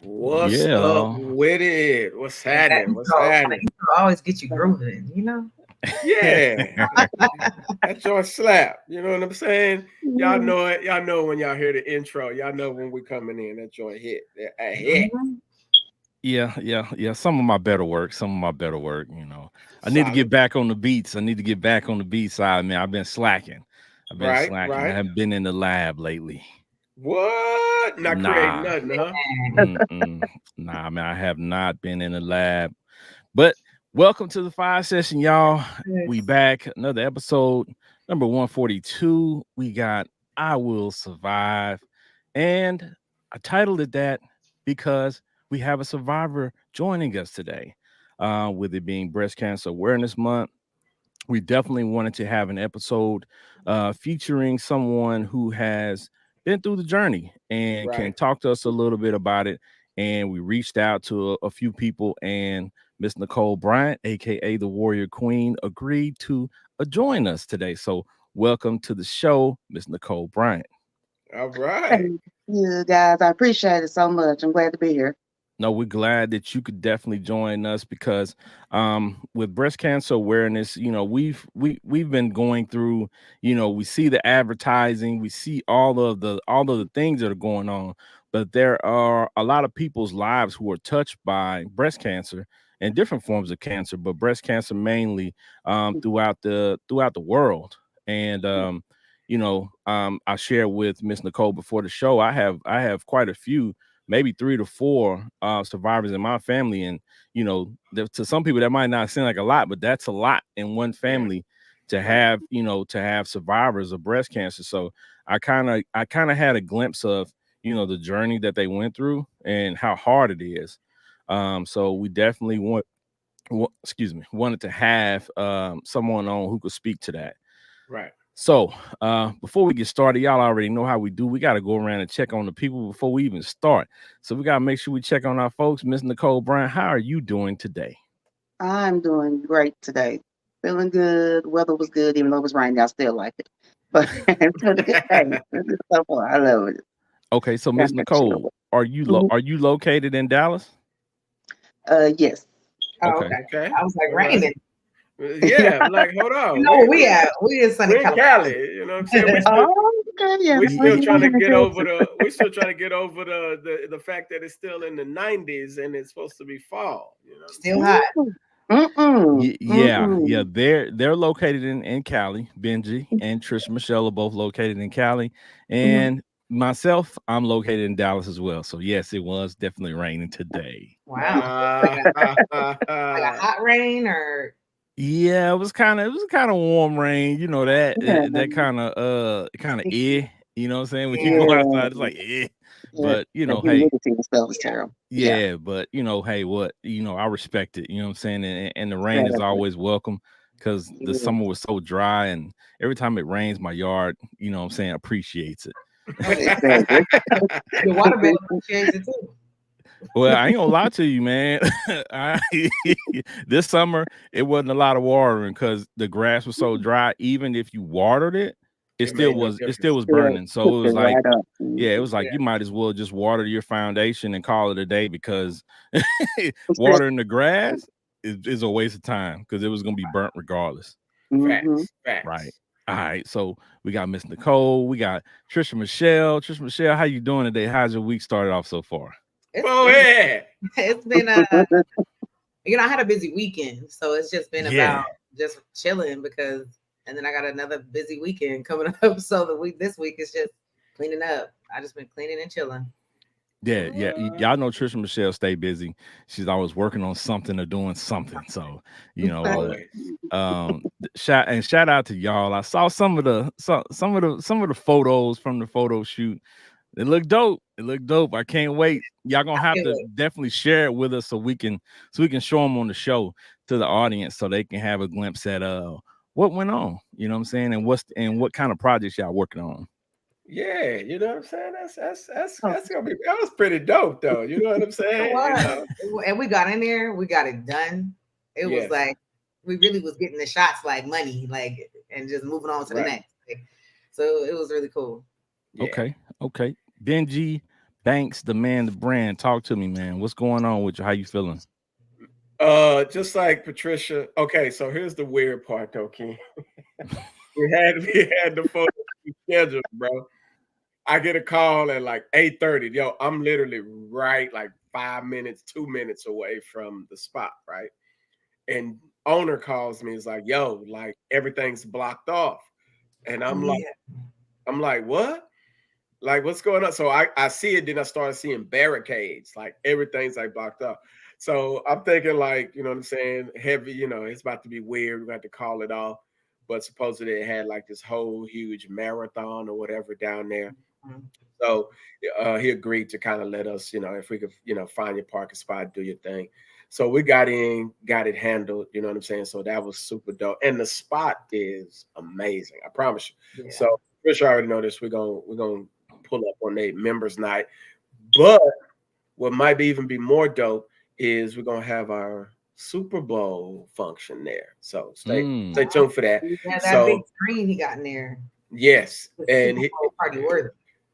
What's up Yeah. with it? What's happening? What's The happening? intro always get you grooving, you know? Yeah, that joint slap. You know what I'm saying? Y'all know it. Y'all know when y'all hear the intro. Y'all know when we coming in. That joint hit. A hit. Mhm. Yeah. Some of my better work. I need to get Solid. back on the beats. I need to get back on the beat side, man. I've been slacking. Right. I Right. haven't been in the lab lately. What? Not creating Nah. nothing, huh? Man, Mm-mm. Nah, man. I have not been in the lab. But welcome to the Fiyah Session, y'all. We yes. back. Another episode, number 142. We got I Will Survive. And I titled it that because we have a survivor joining us today. With it being Breast Cancer Awareness Month, we definitely wanted to have an episode featuring someone who has been through the journey and can Right. talk to us a little bit about it. And we reached out to a few people, and Miss Nicole Bryant, aka the Warrior Queen, agreed to join us today. So, welcome to the show, Miss Nicole Bryant. All right. Thank you, guys. I appreciate it so much. I'm glad to be here. No, we're glad that you could definitely join us because with breast cancer awareness, we've been going through, we see the advertising, we see all of the things that are going on, but there are a lot of people's lives who are touched by breast cancer and different forms of cancer, but breast cancer mainly throughout the world. And I shared with Miss Nicole before the show. I have quite a few, maybe three to four survivors in my family. And, to some people that might not seem like a lot, but that's a lot in one Yeah. family to Right. have survivors of breast cancer. So I kind of had a glimpse of, the journey that they went through and how hard it is. So we definitely wanted to have someone on who could speak to that. Right. So, before we get started, y'all already know how we do. We got to go around and check on the people before we even start. So, we got to make sure we check on our folks. Miss Nicole Brown, how are you doing today? I'm doing great today. Feeling good. Weather was good, even though it was raining. I still like it. But it's been a good day. It's good so far. I love it. Okay, so Got Miss my chill Nicole, with. are you Mhm. are you located in Dallas? Yes. Oh, Okay, okay. Okay. I was like, All right. raining. Yeah. I'm like, hold You on. know where we at? We in sunny We in Cali. California. You know what I'm saying? Oh, okay. Yeah, We Ye- still ye- trying to I'm in get over Texas. the fact that it's still in the 90s and it's supposed to be fall. You know what I'm Still saying? hot. yeah. Mm-mm. They're located in Cali. Benji and Trish Michelle are both located in Cali, Mm-mm. and myself, I'm located in Dallas as well. So yes, it was definitely raining today. Wow. Like Ah, a ha, ha, like a ha. hot rain or Yeah, it was kind of warm rain, Yeah. that kind of you know what I'm saying? When you yeah. go outside, Yeah. it's like Yeah. but The hey, humidity and stuff is Yeah. terrible. Yeah. yeah, but hey, what I respect it, you know what I'm saying? And the rain is Exactly. always welcome because the Yeah. summer was so dry, and every time it rains, my yard, you know what I'm saying, appreciates it. Oh yeah. Exactly. Your water bill appreciates it too. Well, I ain't gonna lie to you, man. I, this summer it wasn't a lot of watering because the grass was so dry. Even if you watered it, it It still made no was it still difference. was Still burning. So it picked it was like, right up. yeah, it Mhm. was like Yeah. you might as well just water your foundation and call it a day because It's watering the grass is a waste of time because it was gonna be burnt regardless. mm-hmm. Facts. Right. Facts. All right. So we got Miss Nicole, we got Trisha Michelle. Trisha Michelle, how you doing today? How's your week started off so far? Go It's ahead. it's been I had a busy weekend, so it's just been about Yeah. just chilling because and then I got another busy weekend coming up. So this week is just cleaning up. I just been cleaning and chilling. Yeah. What? Y'all know Trisha Michelle stay busy. She's always working on something or doing something. So, but Always. shout out to y'all. I saw some of the photos from the photo shoot. It looked dope. It looked dope. I can't wait. Y'all gonna have Can't to wait. definitely share it with us so we can show them on the show to the audience so they can have a glimpse at what went on. You know what I'm saying? And what kind of projects y'all working on. Yeah, you know what I'm saying? That's gonna be that was pretty dope though. You know what I'm It saying? You was. know? And we got in there, we got it done. It was Yes. like we really was getting the shots like money, like and just moving on to the Right. next. Like, so it was really cool. Yeah. Okay. Benji. Banks, the man, the brand. Talk to me, man. What's going on with you? How you feeling? Just like Patricia. Okay, so here's the weird part, though, Ken. we had the photo scheduled, bro. I get a call at like 8:30. Yo, I'm literally right like 5 minutes, 2 minutes away from the spot, right? And owner calls me, is like, yo, like everything's blocked off. And I'm like, what? Like, what's going on? So I see it, then I started seeing barricades, like everything's like blocked up. So I'm thinking, like, you know what I'm saying? Heavy, it's about to be weird. We're going to call it off. But supposedly it had like this whole huge marathon or whatever down there. So he agreed to kind of let us, if we could, find your parking spot, do your thing. So we got in, got it handled, you know what I'm saying? So that was super dope. And the spot is amazing. I promise you. Yeah. So Trish already know this. We're gonna pull up on a members night. But what might even be more dope is we're gonna have our Super Bowl function there. So stay tuned for that. Yeah, that big screen he got in there. Yes. And party worthy.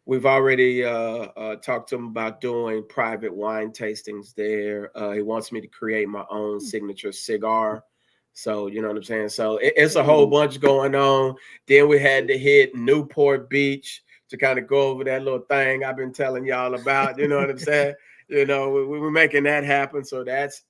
We've already talked to him about doing private wine tastings there. He wants me to create my own signature cigar. So, you know what I'm saying? So it's a whole bunch going on. Then we had to hit Newport Beach to kind of go over that little thing I've been telling y'all about. You know what I'm saying? We're making that happen. So that's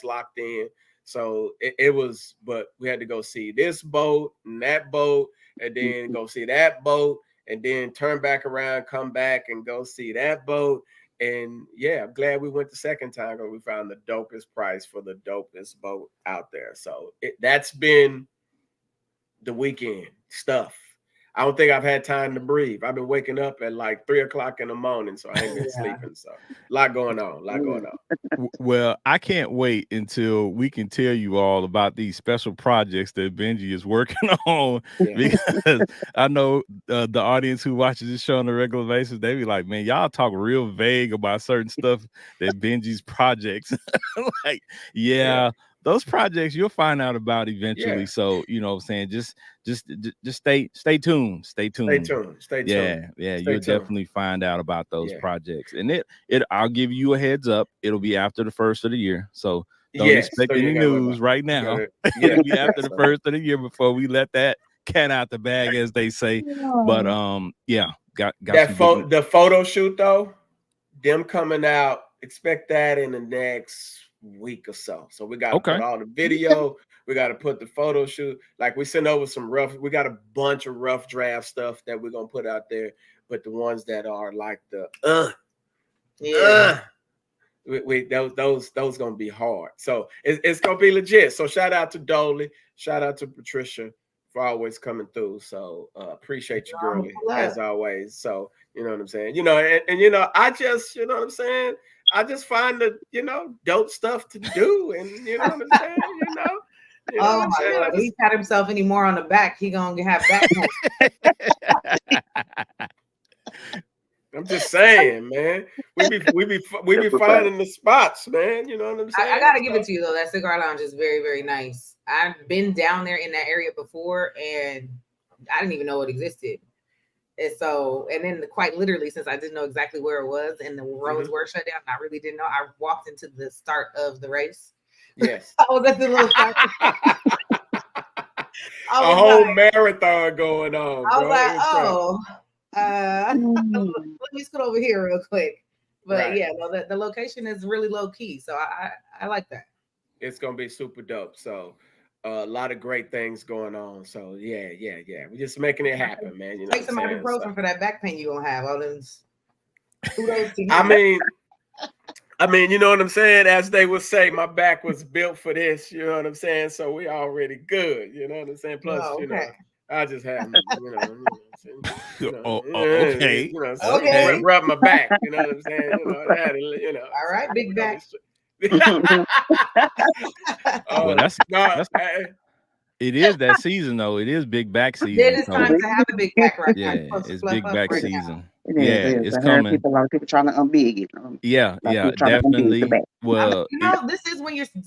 locked in. So it was, but we had to go see this boat and that boat, and then go see that boat, and then turn back around, come back and go see that boat. And yeah, I'm glad we went the second time because we found the dopest price for the dopest boat out there. So that's been the weekend stuff. I don't think I've had time to breathe. I've been waking up at like 3 o'clock in the morning, so I ain't been sleeping. So a lot going on. Well, I can't wait until we can tell you all about these special projects that Benji is working on. Yeah. Because I know the audience who watches this show on a regular basis, they be like, man, y'all talk real vague about certain stuff that Benji's projects. Like, yeah. Those projects you'll find out about eventually. Yeah. So, you know what I'm saying? Just stay tuned. Stay tuned. Yeah. You'll definitely find out about those projects. And I'll give you a heads up. It'll be after the first of the year. So don't expect any news right now. It'll be after the first of the year before we let that cat out the bag, as they say. But got that the photo shoot though, them coming out, expect that in the next week or so. So we got to put all the video, we got to put the photo shoot. Like we sent over we got a bunch of rough draft stuff that we're gonna put out there, but the ones that are like those gonna be hard. So it's gonna be legit. So shout out to Dolly, shout out to Patricia for always coming through. So appreciate you, girlie, as always. So you know what I'm saying, and I just, you know what I'm saying, I just find the, dope stuff to do. And you know what I'm saying, oh my God, he pat himself anymore on the back, he gonna have back. I'm just saying, man. We be finding the spots, man. You know what I'm saying? I gotta give it to you though. That cigar lounge is very, very nice. I've been down there in that area before, and I didn't even know it existed. And then quite literally, since I didn't know exactly where it was and the roads were shut down, I really didn't know. I walked into the start of the race. Yes. I was at the little start. A whole marathon going on. I was let me scoot over here real quick. But the location is really low key. So I like that. It's going to be super dope. So a lot of great things going on. So yeah. We're just making it happen, man. You know, take some ibuprofen for that back pain you gonna have. All those. I mean, you know what I'm saying? As they would say, my back was built for this. You know what I'm saying? So we already good. You know what I'm saying? Plus, I just have, okay. Rub my back. You know what I'm saying? All right, big back. Well, that's it is that season though. It is big back season. It is time to have a big back right now. Yeah, it's big back season. It's coming. A lot of people trying to unbig it. Yeah, definitely. Well, this is when you should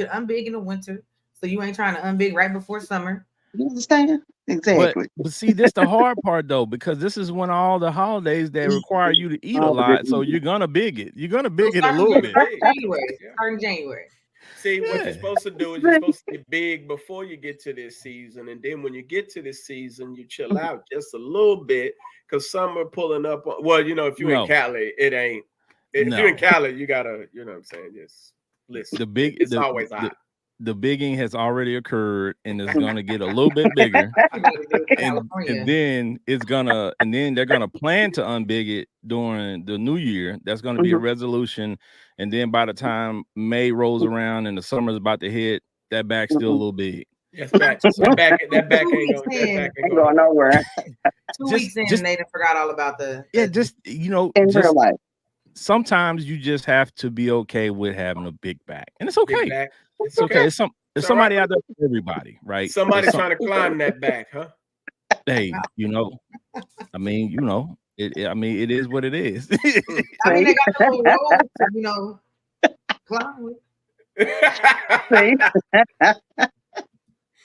unbig in the winter, so you ain't trying to unbig right before summer. You understand? But Exactly. see, this the hard part though, because this is when all the holidays that require you to eat a All the good lot. So you're eating. gonna big it. You're gonna So big it a You're little gonna bit. start big. in January. Yeah. Start in January. See, what you're Yeah. supposed to do is you're supposed to get big before you get to this season, and then when you get to this season, you chill out just a little bit because some are pulling up. Well, if you're in No, Cali, it ain't. If you're in no. Cali, you gotta, what I'm saying, just listen. The big It's always hot. the bigging has already occurred and it's gonna get a little bit bigger. Everybody do it in And California. then they're gonna plan to unbig it during the new year. That's gonna be a resolution. And then by the time May rolls around and the summer's about to hit, that back's still a little big. Yes, back. That back ain't going. That back ain't Ain't going going nowhere 2 weeks in, they done forgot all about the. just in real life. sometimes you just have to be okay with having a big back. And it's okay. Big back. It's okay. It's It's somebody all right. out there for everybody, right? Somebody trying to climb that back, huh? Hey, I mean, it is what it is. I mean, they got the little road to, climb with. See?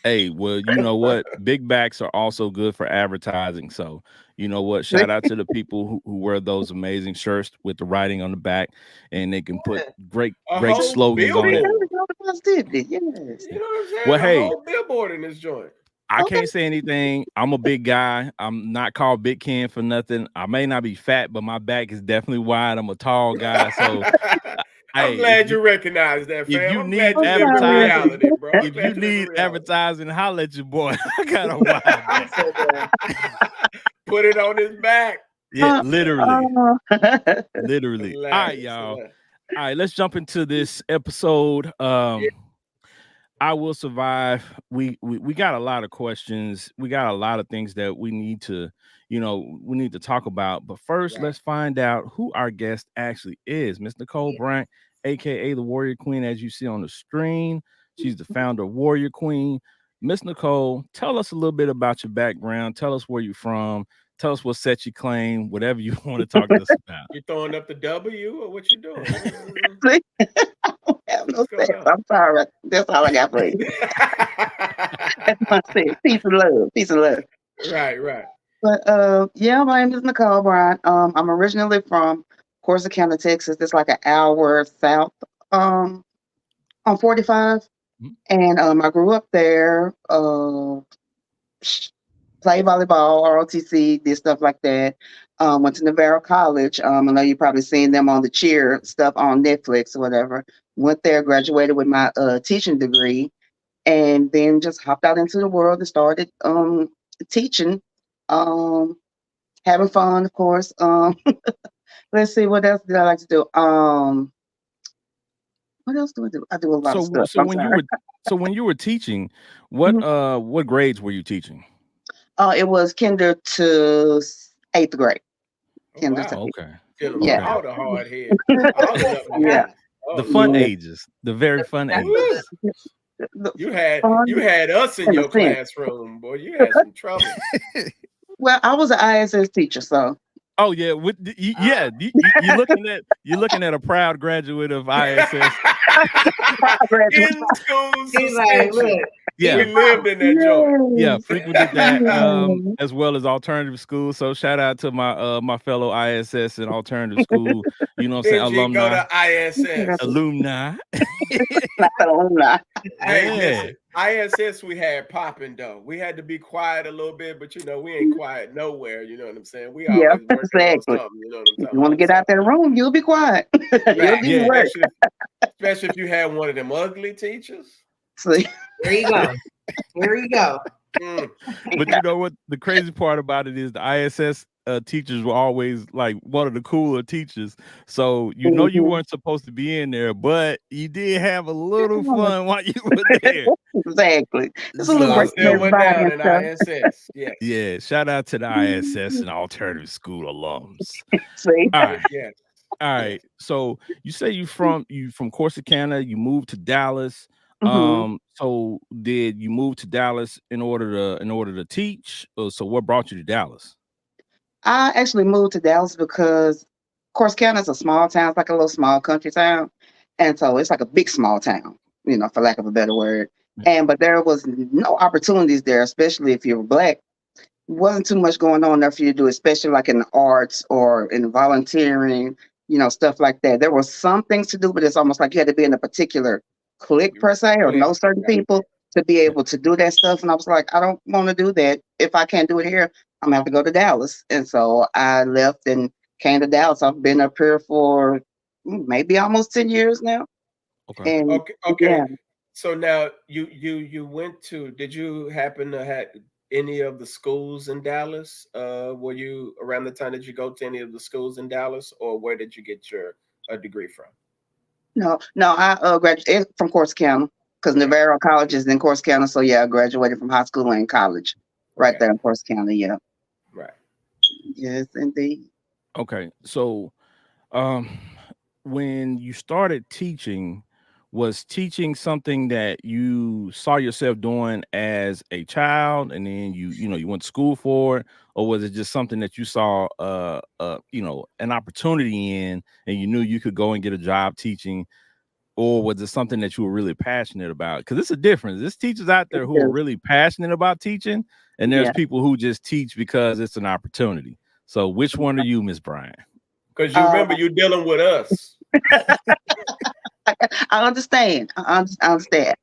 Hey, well, you know what? Big backs are also good for advertising. So, you know what? Shout out to the people who wear those amazing shirts with the writing on the back, and they can put great whole slogans on it. Positivity. Yes. You know what I'm saying? Well, A hey, whole billboard in this joint. I can't say anything. I'm a big guy. I'm not called Big Ken for nothing. I may not be fat, but my back is definitely wide. I'm a tall guy, so I'm glad you recognize that, fam. if you I'm need glad you live in advertising, reality, bro. if you need advertising, holla at your boy. I got a wide back. Put it on his back. Yeah, literally. Literally. Hilarious, All right, y'all. hilarious. All right, let's jump into this episode. I Will Survive. We got a lot of questions. We got a lot of things that we need to talk about. But first, let's find out who our guest actually is. Miss Nicole Bryant, aka the Warrior Queen, as you see on the screen. She's the founder of Warrior Queen. Miss Nicole, tell us a little bit about your background. Tell us where you're from. Tell us what set you claim, whatever you want to talk to us about. You throwing up the W or what you doing? I don't have no sense. I'm sorry. That's all I got for you. That's my sense. Peace and love. Peace and love. Right. But yeah, my name is Nicole Bryant. I'm originally from Corsicana, Texas. It's like an hour south on 45. And I grew up there. Played volleyball, ROTC, did stuff like that. Went to Navarro College. I know you've probably seen them on the cheer stuff on Netflix or whatever. Went there, graduated with my teaching degree, and then just hopped out into the world and started teaching, having fun, of course. Let's see, what else did I like to do? What else do I do? I do a lot of stuff. So when you were teaching, what grades were you teaching? It was kinder to 8th grade. Kinder to okay. Yeah. All the hard head. Yeah. The fun ages, the very fun ages. You had us in your classroom, boy. You had some trouble. Well, I was an ISS teacher, so. Oh yeah, you're looking at a proud graduate of ISS. In school He's like, look. Yeah, we lived in that joint. Yeah, frequented that as well as alternative school. So shout out to my my fellow ISS and alternative school. You know what I'm saying? Alumni. Go to ISS. Alumni. Alumni. Hey, listen, ISS we had popping though. We had to be quiet a little bit, but we ain't quiet nowhere. You know what I'm saying? We always working on something. You know what I'm talking about? You want to get out that room, you'll be quiet. Especially if you had one of them ugly teachers. See? There you go. There you go. But you know what? The crazy part about it is the ISS teachers were always like one of the cooler teachers. So you weren't supposed to be in there, but you did have a little fun while you were there. Exactly. It's a little still went down in ISS. Yeah. Shout out to the ISS and alternative school alums. See? All right. Yes. All right. So you say you from Corsicana, you moved to Dallas. So did you move to Dallas in order to teach? So what brought you to Dallas? I actually moved to Dallas because Corsicana is a small town. It's like a little small country town. And so it's like a big small town, for lack of a better word. Yeah. And but there was no opportunities there, especially if you were black. Wasn't too much going on there for you to do, especially like in the arts or in volunteering, stuff like that. There were some things to do, but it's almost like you had to be in a particular clique You per se or click. know certain Right. people to be Yeah. able to do that stuff. And I was like, I don't want to do that. If I can't do it here, I'm gonna have to go to Dallas. And so I left and came to Dallas. I've been up here for maybe almost 10 years now. Okay. And Okay. Okay. yeah, So now you went to. Did you happen to have any of the schools in Dallas? Were you around the time that you go to any of the schools in Dallas, or where did you get your degree from? no, I graduated from Corsicana because Okay. Navarro College is in Corsicana. So yeah, I graduated from high school and college right Okay. there in Corsicana. Yeah, Right. yes, indeed. Okay. So, um, when you started teaching, was teaching something that you saw yourself doing as a child, and then you went to school for it, or was it just something that you saw, an opportunity in, and you knew you could go and get a job teaching, or was it something that you were really passionate about? Because it's a difference. There's teachers out there who are Yes, really passionate about teaching, and there's yeah. people who just teach because it's an opportunity. So, which one are you, Miss Bryant? Because you Uh, remember you dealing with us. I understand. I understand.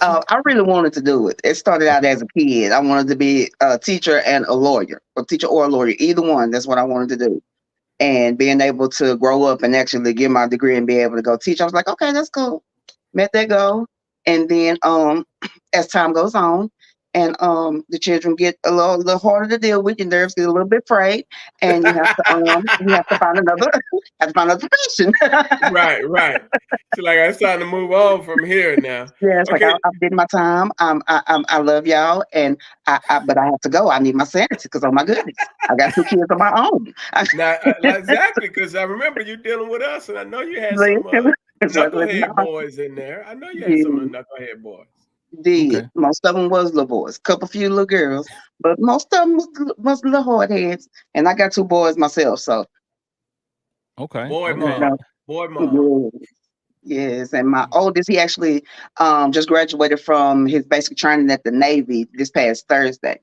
I really wanted to do it. It started out Okay. as a kid. I wanted to be a teacher and a lawyer, or teacher or a lawyer, either one. That's what I wanted to do. And being able to grow up and actually get my degree and be able to go teach, I was like, okay, that's cool. Met that goal. And then as time goes on and the children get a little harder to deal with, your nerves get a little bit frayed, and you have to find another have to find another profession. Right. Right. So like it's time to move on from here now. Yeah, it's like Okay. I did my time. I love y'all, and but I have to go. I need my sanity because oh my goodness, I got two kids of my own. Now, like, exactly, because I remember you dealing with us, and I know you had some It's like, no, knucklehead boys in there. I know you had some of yeah, the knucklehead boys. did. Okay. Most of them was little boys, couple few little girls, but most of them was little hard heads. And I got two boys myself, so Okay. Boy, you Okay. mom, know, boy, mom. yeah, yes. And my oldest, he actually just graduated from his basic training at the Navy this past Thursday.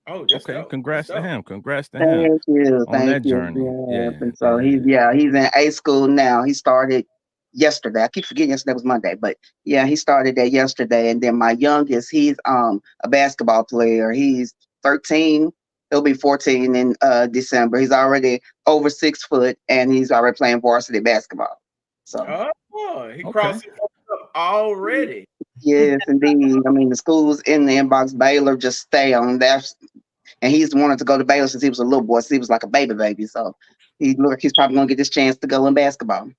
Oh, that's Okay. dope. That's Congrats to dope. him. Congrats to him Thank you, on thank that you. journey. Yes, Yeah. and so Yeah. he's in A school now. He started yesterday. I keep forgetting yesterday was Monday, but yeah, he started that yesterday. And then my youngest, he's a basketball player. He's 13. He'll be 14 in December. He's already over 6 foot, and he's already playing varsity basketball. So Oh, he Okay. crossing up already. yes, indeed. I mean, the schools in the inbox. Baylor just stay on that, and he's wanted to go to Baylor since he was a little boy. Since he was like a baby. So he look like he's probably gonna get this chance to go in basketball.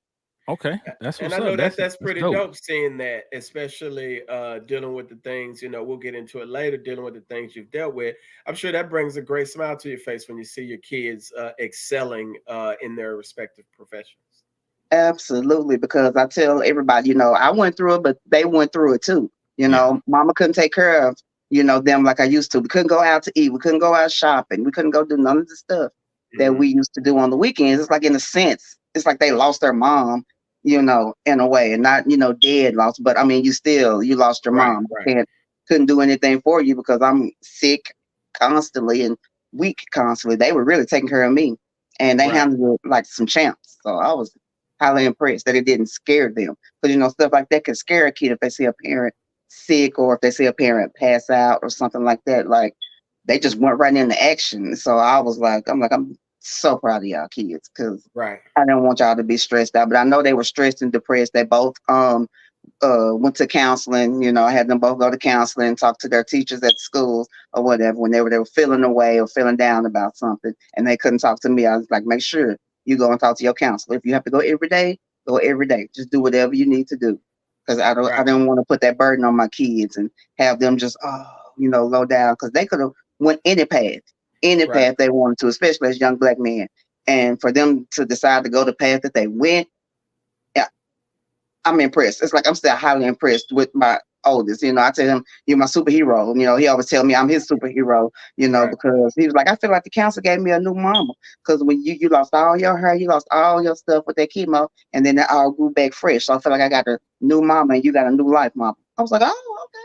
Okay. That's And what's I know up. that That's that's that's pretty dope. dope seeing that, especially dealing with the things, we'll get into it later, dealing with the things you've dealt with. I'm sure that brings a great smile to your face when you see your kids excelling in their respective professions. Absolutely, because I tell everybody, I went through it, but they went through it too. Yeah. Mama couldn't take care of, them like I used to. We couldn't go out to eat. We couldn't go out shopping. We couldn't go do none of the stuff that Hmm. we used to do on the weekends. It's like in a sense, it's like they lost their mom, in a way, and not, dead lost, but I mean, you lost your Right, mom. right, Couldn't do anything for you because I'm sick constantly and weak constantly. They were really taking care of me, and they right, handled it like some champs. So I was highly impressed that it didn't scare them. Because stuff like that can scare a kid if they see a parent sick or if they see a parent pass out or something like that. Like they just went right into action. So I'm so proud of y'all kids because right, I didn't want y'all to be stressed out. But I know they were stressed and depressed. They both went to counseling. I had them both go to counseling, talk to their teachers at schools or whatever when they were feeling away or feeling down about something, and they couldn't talk to me. I was like, make sure you go and talk to your counselor. If you have to go every day, go every day. Just do whatever you need to do, because I right, didn't want to put that burden on my kids and have them just low down because they could have went any right, path they wanted to, especially as young black men, and for them to decide to go the path that they went. Yeah, I'm impressed. It's like I'm still highly impressed with my oldest. I tell him, "You're my superhero." He always tell me I'm his superhero. right, Because he was like, "I feel like the cancer gave me a new mama." Because when you lost all your hair, you lost all your stuff with that chemo, and then it all grew back fresh. So I feel like I got a new mama, and you got a new life, mama. I was like, "Oh, okay."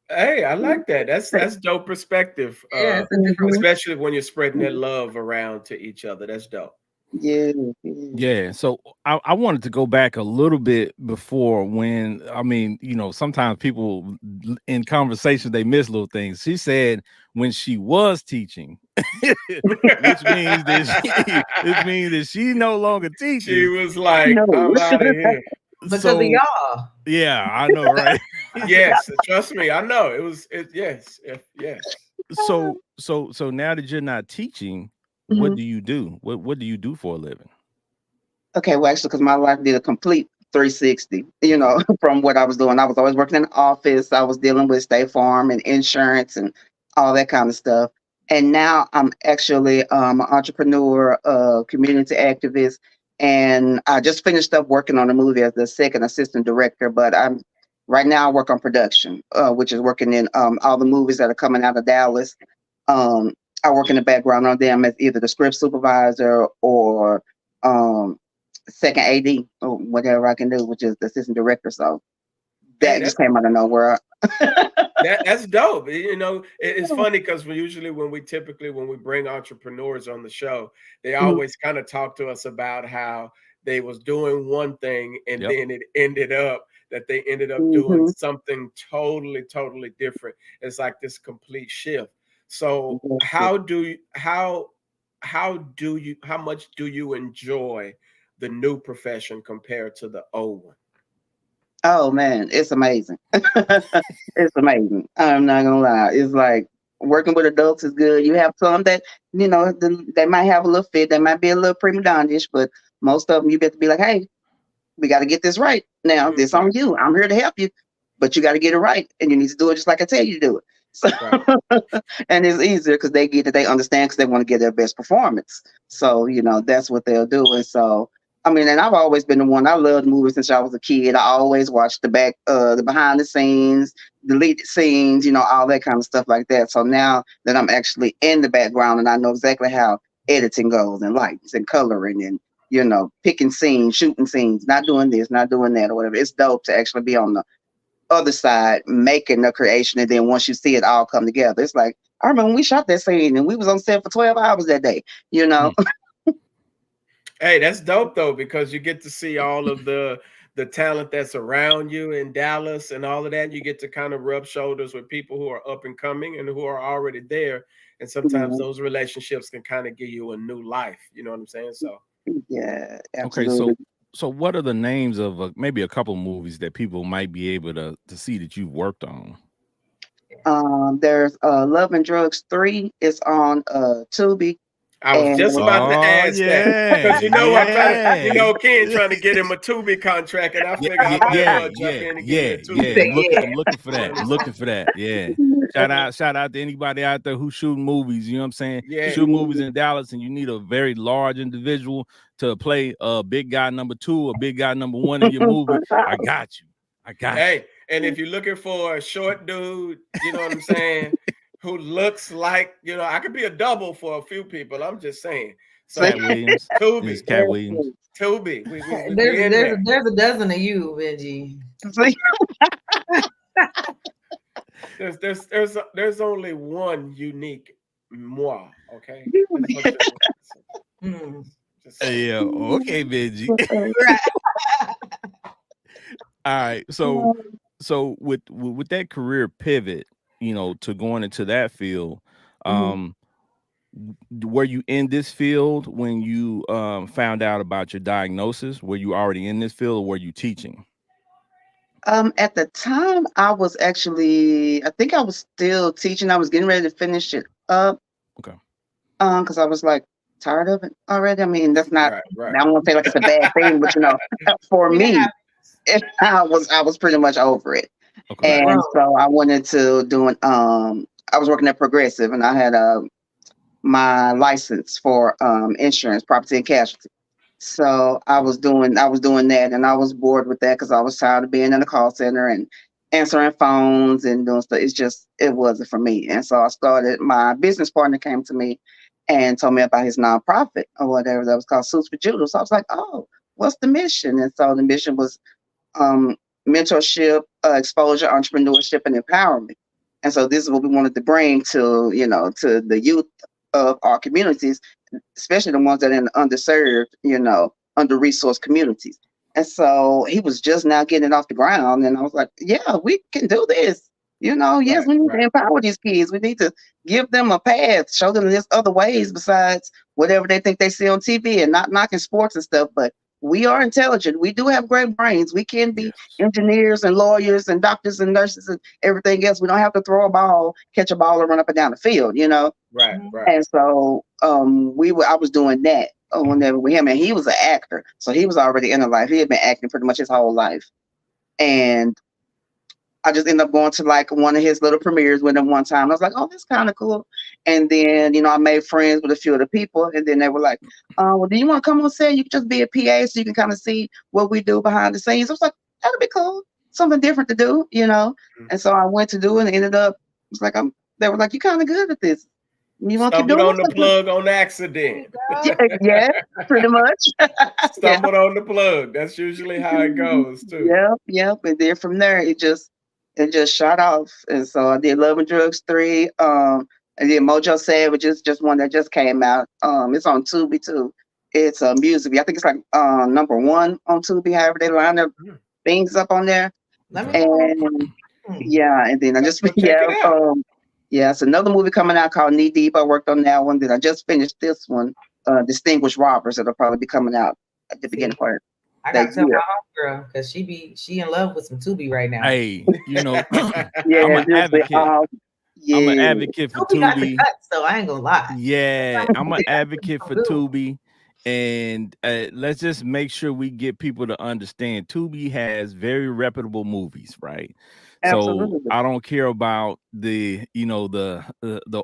Hey, I like that. That's dope perspective. Yeah, it's a different Mhm. Especially when you're spreading that love around to each other. That's dope. Yeah, yeah. Yeah, so I wanted to go back a little bit before when I mean, sometimes people in conversation they miss little things. She said when she was teaching, which means that she no longer She teaches. was like, No. I'm out of here. because of So y'all. yeah, I know, right? Yes, trust me, I know. Yes, yes. So now that you're not teaching, what Mhm. do you do? What do you do for a living? Okay, well, actually, because my life did a complete 360, Okay. from what I was doing. I was always working in the office. I was dealing with State Farm and insurance and all that kind of stuff. And now I'm actually an entrepreneur, community activist, and I just finished up working on a movie as the second assistant director. But I'm right now I work on production, which is working in all the movies that are coming out of Dallas. Um, I work in the background on them as either the script supervisor or um, second AD or whatever I can do, which is the assistant director. So Hey, that just came out of nowhere. that's dope. It's funny because when we typically when we bring entrepreneurs on the show, they Mhm, always kind of talk to us about how they was doing one thing and Yep. then it ended up that they ended up doing mhm, something totally different. It's like this complete shift. So yes, yes. how much do you enjoy the new profession compared to the old one? Oh man, it's amazing. It's amazing. I'm not gonna lie. It's like working with adults is good. You have some that they might have a little fit. They might be a little prima donnish, but most of them you better be like, hey, we got to get this right. Now, this Mhm. on you. I'm here to help you, but you got to get it right, and you need to do it just like I tell you to do it. So, Right. and it's easier because they get it, they understand because they want to get their best performance. So, that's what they'll do. And so, I mean, and I've always been the one. I loved movies since I was a kid. I always watched the behind the scenes, deleted scenes, all that kind of stuff like that. So now that I'm actually in the background and I know exactly how editing goes and lights and coloring and picking scenes, shooting scenes, not doing this, not doing that, or whatever. It's dope to actually be on the other side making the creation, and then once you see it all come together, it's like I remember when we shot that scene and we was on set for 12 hours that day. You know, Mm. Hey, that's dope though, because you get to see all of the talent that's around you in Dallas and all of that. You get to kind of rub shoulders with people who are up and coming and who are already there. And sometimes yeah, those relationships can kind of give you a new life. You know what I'm saying? So yeah, Okay, absolutely. so what are the names of maybe a couple movies that people might be able to see that you've worked on? There's Love and Drugs 3. It's on Tubi, I was and just about to Oh ask that yeah, because I'm trying to, yeah. Ken trying to get him a Tubi contract, and I Yeah, figure I might as yeah, well jump yeah, in and give me yeah, a You Tubi yeah. say contract. I'm looking for You that. I'm looking understand? for that. Yeah. Shout out to anybody out there who's shooting movies. You know what I'm saying? Yeah. Shoot movies in Dallas, and you need a very large individual to play a big guy number two or big guy number one in your movie. I got you. I got you. Hey, and if you're looking for a short dude, you know what I'm saying, who looks like, I could be a double for a few people. I'm just saying. See? Cat So Williams. This Tubi, Cat Williams. Tubi, we there's in there's there. there's a dozen of you, Benji. See? There's only one unique moi. Okay, Hmm. just saying. Yeah. Okay, Benji. Right. All right. So with that career pivot, to going into that field, Mhm. um, were you in this field when you found out about your diagnosis? Were you already in this field, or were you teaching? At the time, I was actually, I think I was still teaching. I was getting ready to finish it up, Okay. because I was like tired of it already. I mean, that's not. Right, I right. don't want to say like it's a bad thing, but for It me, happened. I was pretty much over it, Okay. Right. and Wrong. so I wanted to do an I was working at Progressive, and I had my license for insurance, property and casualty. So Okay. I was doing that, and I was bored with that because I was tired of being in the call center and answering phones and doing stuff. It wasn't for me. And so I started. My business partner came to me and told me about his nonprofit or whatever that was called Suits for Judo. So I was like, oh, what's the mission? And so the mission was um, mentorship, exposure, entrepreneurship, and empowerment. And so this is what we wanted to bring to, to the youth of our communities, especially the ones that are in the underserved, under-resourced communities. And so he was just now getting it off the ground. And I was like, yeah, we can do this. Yes, Right, we need to right, empower these kids. We need to give them a path, show them there's other ways besides whatever they think they see on TV, and not knocking sports and stuff. But we are intelligent. We do have great brains. We can be Yes. engineers and lawyers and doctors and nurses and everything else. We don't have to throw a ball, catch a ball, and run up and down the field. right, Mhm. right. And so I was doing that whenever with him, and he was an actor, so he was already in the life. He had been acting pretty much his whole life, and I just ended up going to like one of his little premieres with him one time. I was like, oh, that's kind of cool. And then, I made friends with a few of the people, and then they were like, well, do you want to come on set? You can just be a PA so you can kind of see what we do behind the scenes. I was like, that'd be cool. Something different to do. Mhm. And so I went to do it and ended up, it's like, they were like, you kind of good at this. You want to keep Stumbled doing on the this? plug on There you accident. go. Yeah, pretty much. Yeah. Stumbled on the plug. That's usually how it goes too. Yep. And then from there, it just shot off. And so I did Love and Drugs 3. And then Mojo Savage is just one that just came out. It's on Tubi too. It's a music. I think it's like #1 on Tubi. However they line their Mhm. things up on there. Let me Okay. know. And Hmm. yeah, and then I Let's just go check it out. yeah, it's another movie coming out called Knee Deep. I worked on that one. Then I just finished this one, Distinguished Robbers. It'll probably be coming out at the beginning See, part I that gotta tell year. my homegirl because she in love with some Tubi right now. Hey, I'm Yeah, an seriously. advocate. I'm an Yeah. advocate for Tubi got the Tubi. cuts, though. I ain't gonna lie. Yeah, I'm an They got advocate some for good ones. Tubi, and let's just make sure we get people to understand Tubi has very reputable movies, right? So Absolutely. I don't care about the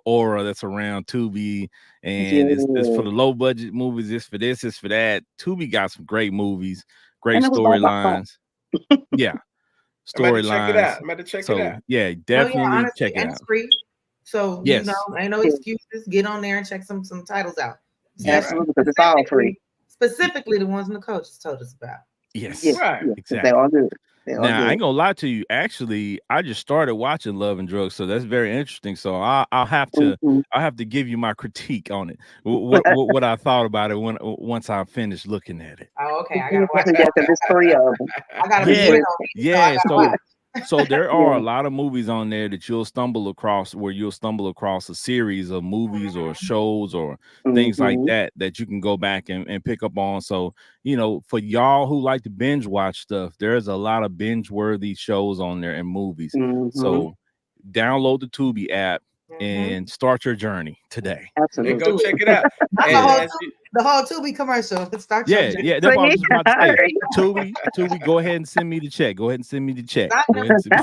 aura that's around Tubi, and it's for Yeah. the low budget movies. It's for this, it's for that. Tubi got some great movies, great And it was all about fun. storylines. Yeah, I'm about to check it out. storylines. I'm about to check it So out. yeah, No, yeah, definitely honestly, check it and it's out. free. So Yes, ain't no Yeah, excuses. Get on there and check some titles out. yes, Right, absolutely, because it's all free. Specifically the ones the coaches told us about. Yeah, yes, right. yeah, 'cause they exactly. all good. They all Now, I good. ain't gonna lie to you. Actually, I just started watching Love and Drugs, so that's very interesting. So I'll have to Hmm. give you my critique on it. What I thought about it once I finished looking at it. Oh, okay. I gotta watch Yeah, it. because it's 3 of them. I got a It's big Yeah, one three. on me, so I yeah. gotta Yeah, So there are yeah. a lot of movies on there that you'll stumble across, where you'll stumble across a series of movies or watch. shows or things like Hmm. that you can go back and pick up on. So, for y'all who like to binge watch stuff, there's a lot of binge worthy shows on there and movies. Hmm. So download the Tubi app Mm-hmm. and start your journey today. And go Absolutely. Do it. check it out. Not And Yeah. as you, the whole Tubi commercial. Start your journey. Yeah, So that's what I was just about to say. yeah, Tubi, go ahead and send me the check. Go ahead and send me the check. Not Go ahead and send me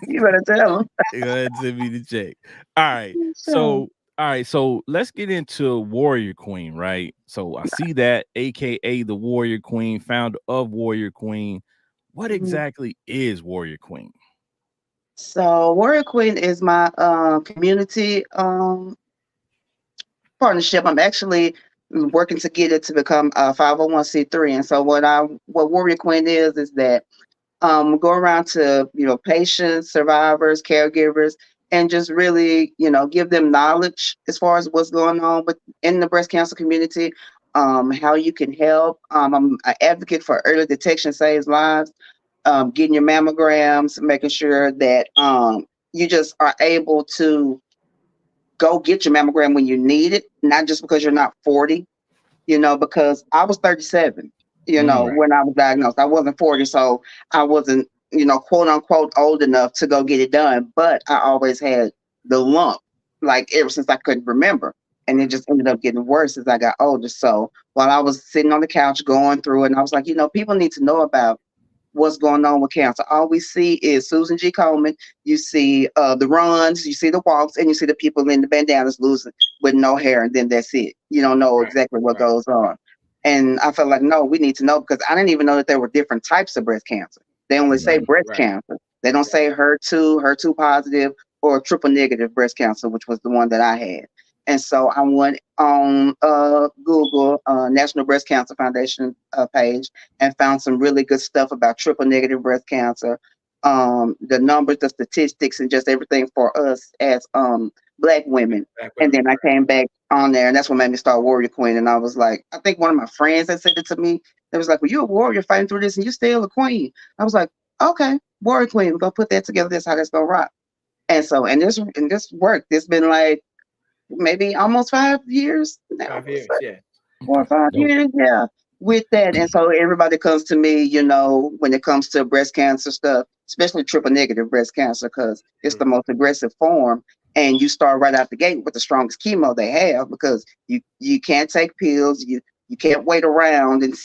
you better tell them. Go ahead and send me the check. All right. Sure. So let's get into Warrior Queen, right? So I see that, aka the Warrior Queen, founder of Warrior Queen. What Mhm. exactly is Warrior Queen? So Warrior Queen is my community partnership. I'm actually working to get it to become a 501c3. And so what Warrior Queen is that go around to patients, survivors, caregivers, and just really give them knowledge as far as what's going on in the breast cancer community, how you can help. I'm an advocate for early detection saves lives. Getting your mammograms, making sure that you just are able to go get your mammogram when you need it, not just because you're not 40, because I was 37, Mm, right, when I was diagnosed. I wasn't 40, so I wasn't, quote unquote old enough to go get it done. But I always had the lump, like ever since I couldn't remember. And it just ended up getting worse as I got older. So while I was sitting on the couch going through it, and I was like, people need to know about what's going on with cancer. All we see is Susan G. Komen. You see the runs, you see the walks, and you see the people in the bandanas losing with no hair, and then that's it. You don't know right, exactly what right, goes on. And I felt like, no, we need to know because I didn't even know that there were different types of breast cancer. They only say right. breast right, cancer. They don't right. say HER2 positive, or triple negative breast cancer, which was the one that I had. And so I went on Google, National Breast Cancer Foundation page, and found some really good stuff about triple negative breast cancer. the numbers, the statistics, and just everything for us as Black women. Black And women, then I came back on there, and that's what made me start Warrior Queen. And I was like, I think one of my friends that said it to me. It was like, "Well, you're a warrior fighting through this, and you're still a queen." I was like, "Okay, Warrior Queen. We're gonna put that together. That's how that's gonna rock." And so, and this worked. It's been like maybe almost 5 years now. 5 years. Yeah. 4 or 5 years, yeah, with that. And so everybody comes to me, when it comes to breast cancer stuff, especially triple negative breast cancer, because it's the Mhm. most aggressive form. And you start right out the gate with the strongest chemo they have because you can't take pills, you can't wait around and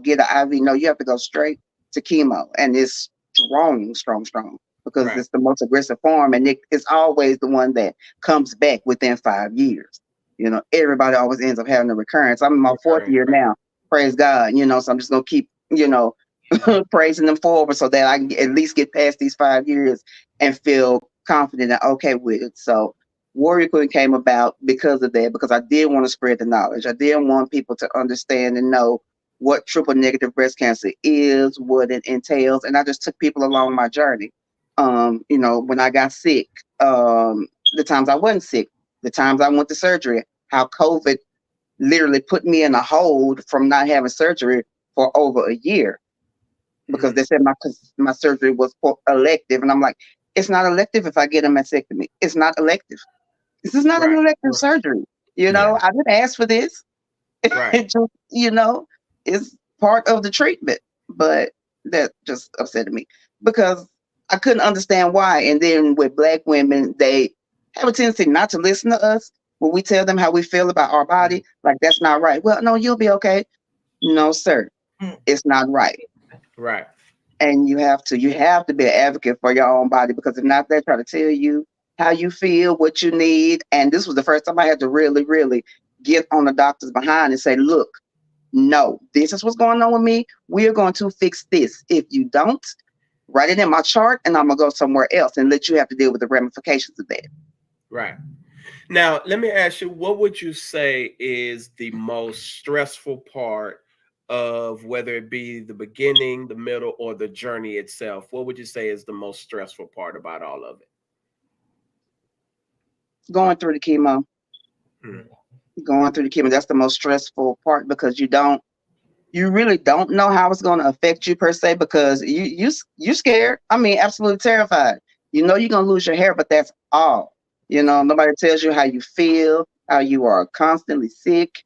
get an IV. No, you have to go straight to chemo, and it's strong, strong, strong because Right. it's the most aggressive form, and it's always the one that comes back within 5 years. Everybody always ends up having a recurrence. I'm in my fourth Recurring. year Right. now. Praise God. So I'm just gonna keep, praising them forward so that I can at least get past these 5 years and feel confident and okay with it. So Warrior Queen came about because of that, because I did want to spread the knowledge. I did want people to understand and know what triple negative breast cancer is, what it entails, and I just took people along my journey. When I got sick, the times I wasn't sick, the times I went to surgery, how COVID literally put me in a hold from not having surgery for over a year because Mhm. they said my surgery was elective, and I'm like, it's not elective if I get a mastectomy. It's not elective. This is not an Right. elective Right. surgery. Yeah. I didn't ask for this. Right. It just, is part of the treatment. But that just upset me because I couldn't understand why. And then with Black women, they have a tendency not to listen to us when we tell them how we feel about our Mhm. body. Like, that's not right. Well, no, you'll be okay. No, sir, Mm. it's not right. Right. And you have to be an advocate for your own body, because if not, they try to tell you how you feel, what you need. And this was the first time I had to really, really get on the doctor's behind and say, look, no, this is what's going on with me. We're going to fix this. If you don't, write it in my chart, and I'm gonna go somewhere else and let you have to deal with the ramifications of that. Right. Now, let me ask you, what would you say is the most stressful part of whether it be the beginning, the middle, or the journey itself? What would you say is the most stressful part about all of it? Going through the chemo, Mm. going through the chemo, that's the most stressful part, because you really don't know how it's going to affect you per se, because you scared. I mean, absolutely terrified. You're going to lose your hair, but that's all. Nobody tells you how you feel, how you are constantly sick.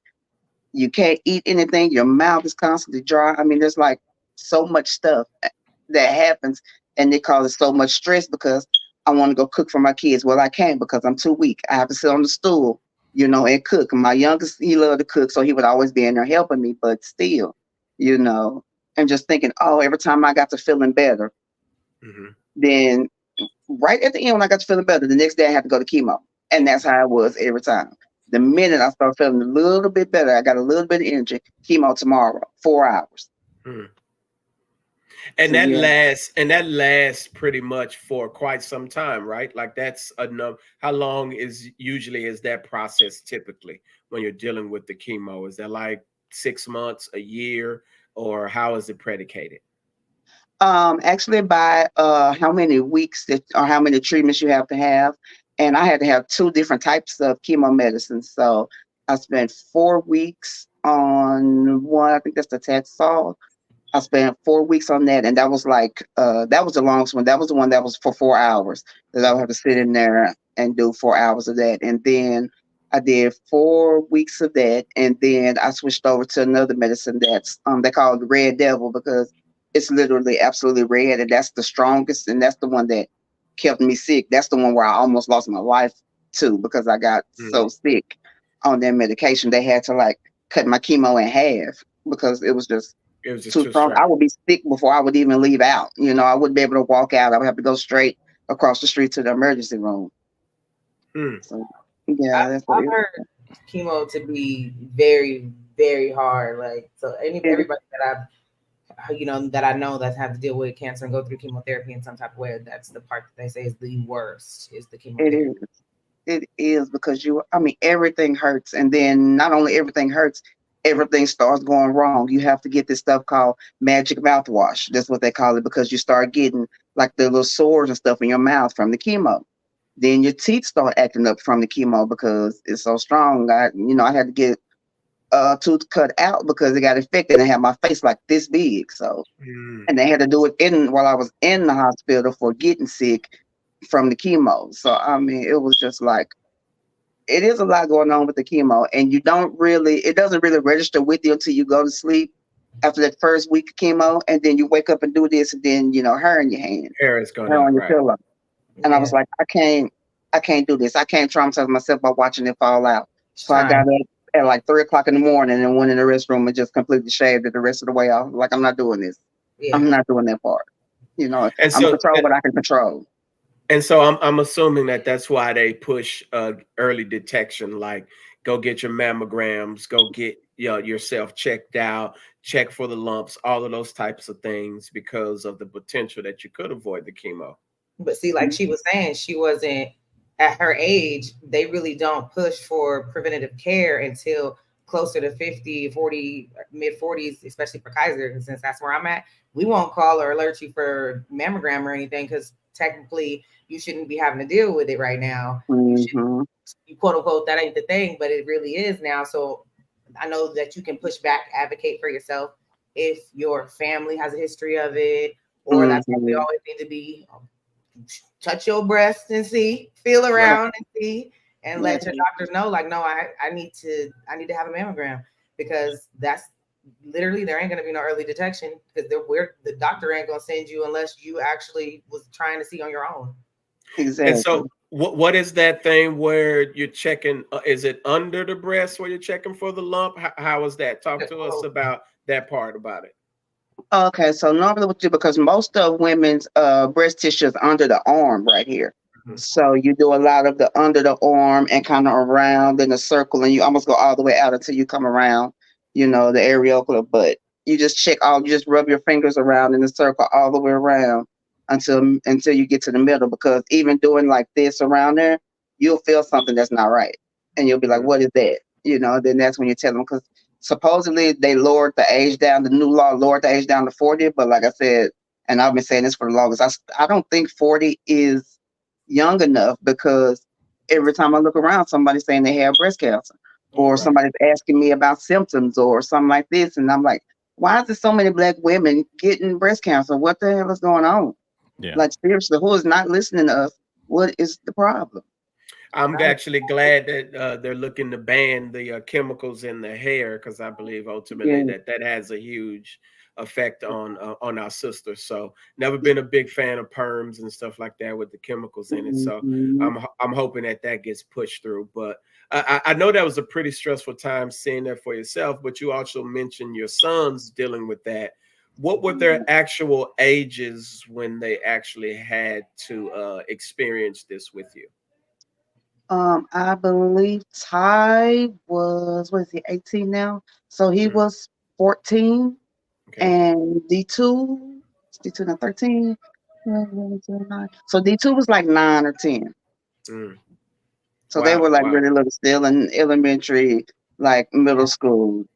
You can't eat anything. Your mouth is constantly dry. I mean, there's like so much stuff that happens, and it causes so much stress because I want to go cook for my kids. Well, I can't because I'm too weak. I have to sit on the stool, and cook. My youngest, he loved to cook, so he would always be in there helping me, but still, you know, and just thinking, oh, every time I got to feeling better, Mhm. then right at the end when I got to feeling better, the next day I had to go to chemo. And that's how it was every time. The minute I started feeling a little bit better, I got a little bit of energy, chemo tomorrow, 4 hours. Mm. So yeah. And that lasts pretty much for quite some time, right? Like that's enough. How long is that process typically when you're dealing with the chemo? Is that like 6 months, a year, or how is it predicated? Actually, by how many weeks or how many treatments you have to have, and I had to have two different types of chemo medicine. So I spent 4 weeks on one. I think that's the Taxol. I spent 4 weeks on that, and that was that was the longest one. That was the one that was for 4 hours that I would Mhm. have to sit in there and do 4 hours of that. And then I did 4 weeks of that, and then I switched over to another medicine that's they call it the Red Devil, because it's literally absolutely red, and that's the strongest, and that's the one that kept me sick. That's the one where I almost lost my life too, because I got Mhm. so sick on that medication. They had to like cut my chemo in half because it was just It was just too too strong. strong. I would be sick before I would even leave out. I wouldn't be able to walk out. I would have to go straight across the street to the emergency room. Mm. So yeah, that's what I've heard chemo to be very, very hard. Like, so it, everybody that I know that have to deal with cancer and go through chemotherapy in some type of way, that's the part that they say is the worst, is the it chemotherapy. is. It is because I mean, everything hurts. And then not only everything hurts, everything starts going wrong. You have to get this stuff called magic mouthwash. That's what they call it, because you start getting like the little sores and stuff in your mouth from the chemo. Then your teeth start acting up from the chemo because it's so strong. I had to get a tooth cut out because it got infected and had my face like this big. So, Mm. and they had to do it in while I was in the hospital for getting sick from the chemo. So I mean, it was just like it is a lot going on with the chemo, and it doesn't really register with you until you go to sleep after that first week of chemo, and then you wake up and do this, and then hair in your hand, Hair is going hair out, on your right? pillow. And I Yeah, was like, I can't do this. I can't traumatize myself by watching it fall out. it's So I got time. up at like 3 o'clock in the morning and went in the restroom and just completely shaved it the rest of the way off. Like, I'm not doing this. Yeah, I'm not doing that part. And I'm gonna so, control what I can control. and so, I'm assuming that that's why they push early detection, like go get your mammograms, go get yourself checked out, check for the lumps, all of those types of things, because of the potential that you could avoid the chemo. but see, like she was saying, she wasn't at her age. They really don't push for preventative care until closer to 50, 40, mid 40s, especially for Kaiser. Since that's where I'm at, we won't call or alert you for mammogram or anything because technically you shouldn't be having to deal with it right now. You should, Hmm. you quote unquote, that ain't the thing, but it really is now. So I know that you can push back, advocate for yourself if your family has a history of it, or that's why we Hmm. always need to be touch your breast and see, feel Right. around and see, and Yeah. let your doctors know, like, no, I need to have a mammogram because that's literally there ain't gonna be no early detection because the doctor ain't gonna send you unless you actually was trying to see on your own. And Exactly. so, what is that thing where you're checking? Is it under the breast where you're checking for the lump? How is that? Talk to us Oh, about that part about it. Okay, so normally what you do, because most of women's breast tissue is under the arm right here. Mhm. So you do a lot of the under the arm and kind of around in a circle, and you almost go all the way out until you come around, the areola. But you just rub your fingers around in a circle all the way around until you get to the middle. Because even doing like this around there, you'll feel something that's not right, and you'll be like, Mhm. "What is that?" Then that's when you tell them, because supposedly they lowered the age down. The new law lowered the age down to 40, but like I said, and I've been saying this for the longest, I don't think 40 is young enough, because every time I look around, somebody's saying they have breast cancer, or mhm. Right. somebody's asking me about symptoms or something like this, and I'm like, why is there so many black women getting breast cancer? What the hell is going on? Yeah. Like, seriously, who is not listening to us? What is the problem? I'm Right. actually glad that they're looking to ban the chemicals in the hair, because I believe ultimately Yeah. that has a huge effect on our sisters. So never been a big fan of perms and stuff like that with the chemicals in it. So Mhm. I'm hoping that gets pushed through. But I know that was a pretty stressful time seeing that for yourself. But you also mentioned your sons dealing with that. What were their actual ages when they actually had to experience this with you? I believe Ty was, what is he, 18 now? So he Mm, was 14, okay. and D2 now 13. 11, 12, 9. So D2 was like 9 or 10. Mm. So they Wow, were like wow. really little, still in elementary, like middle school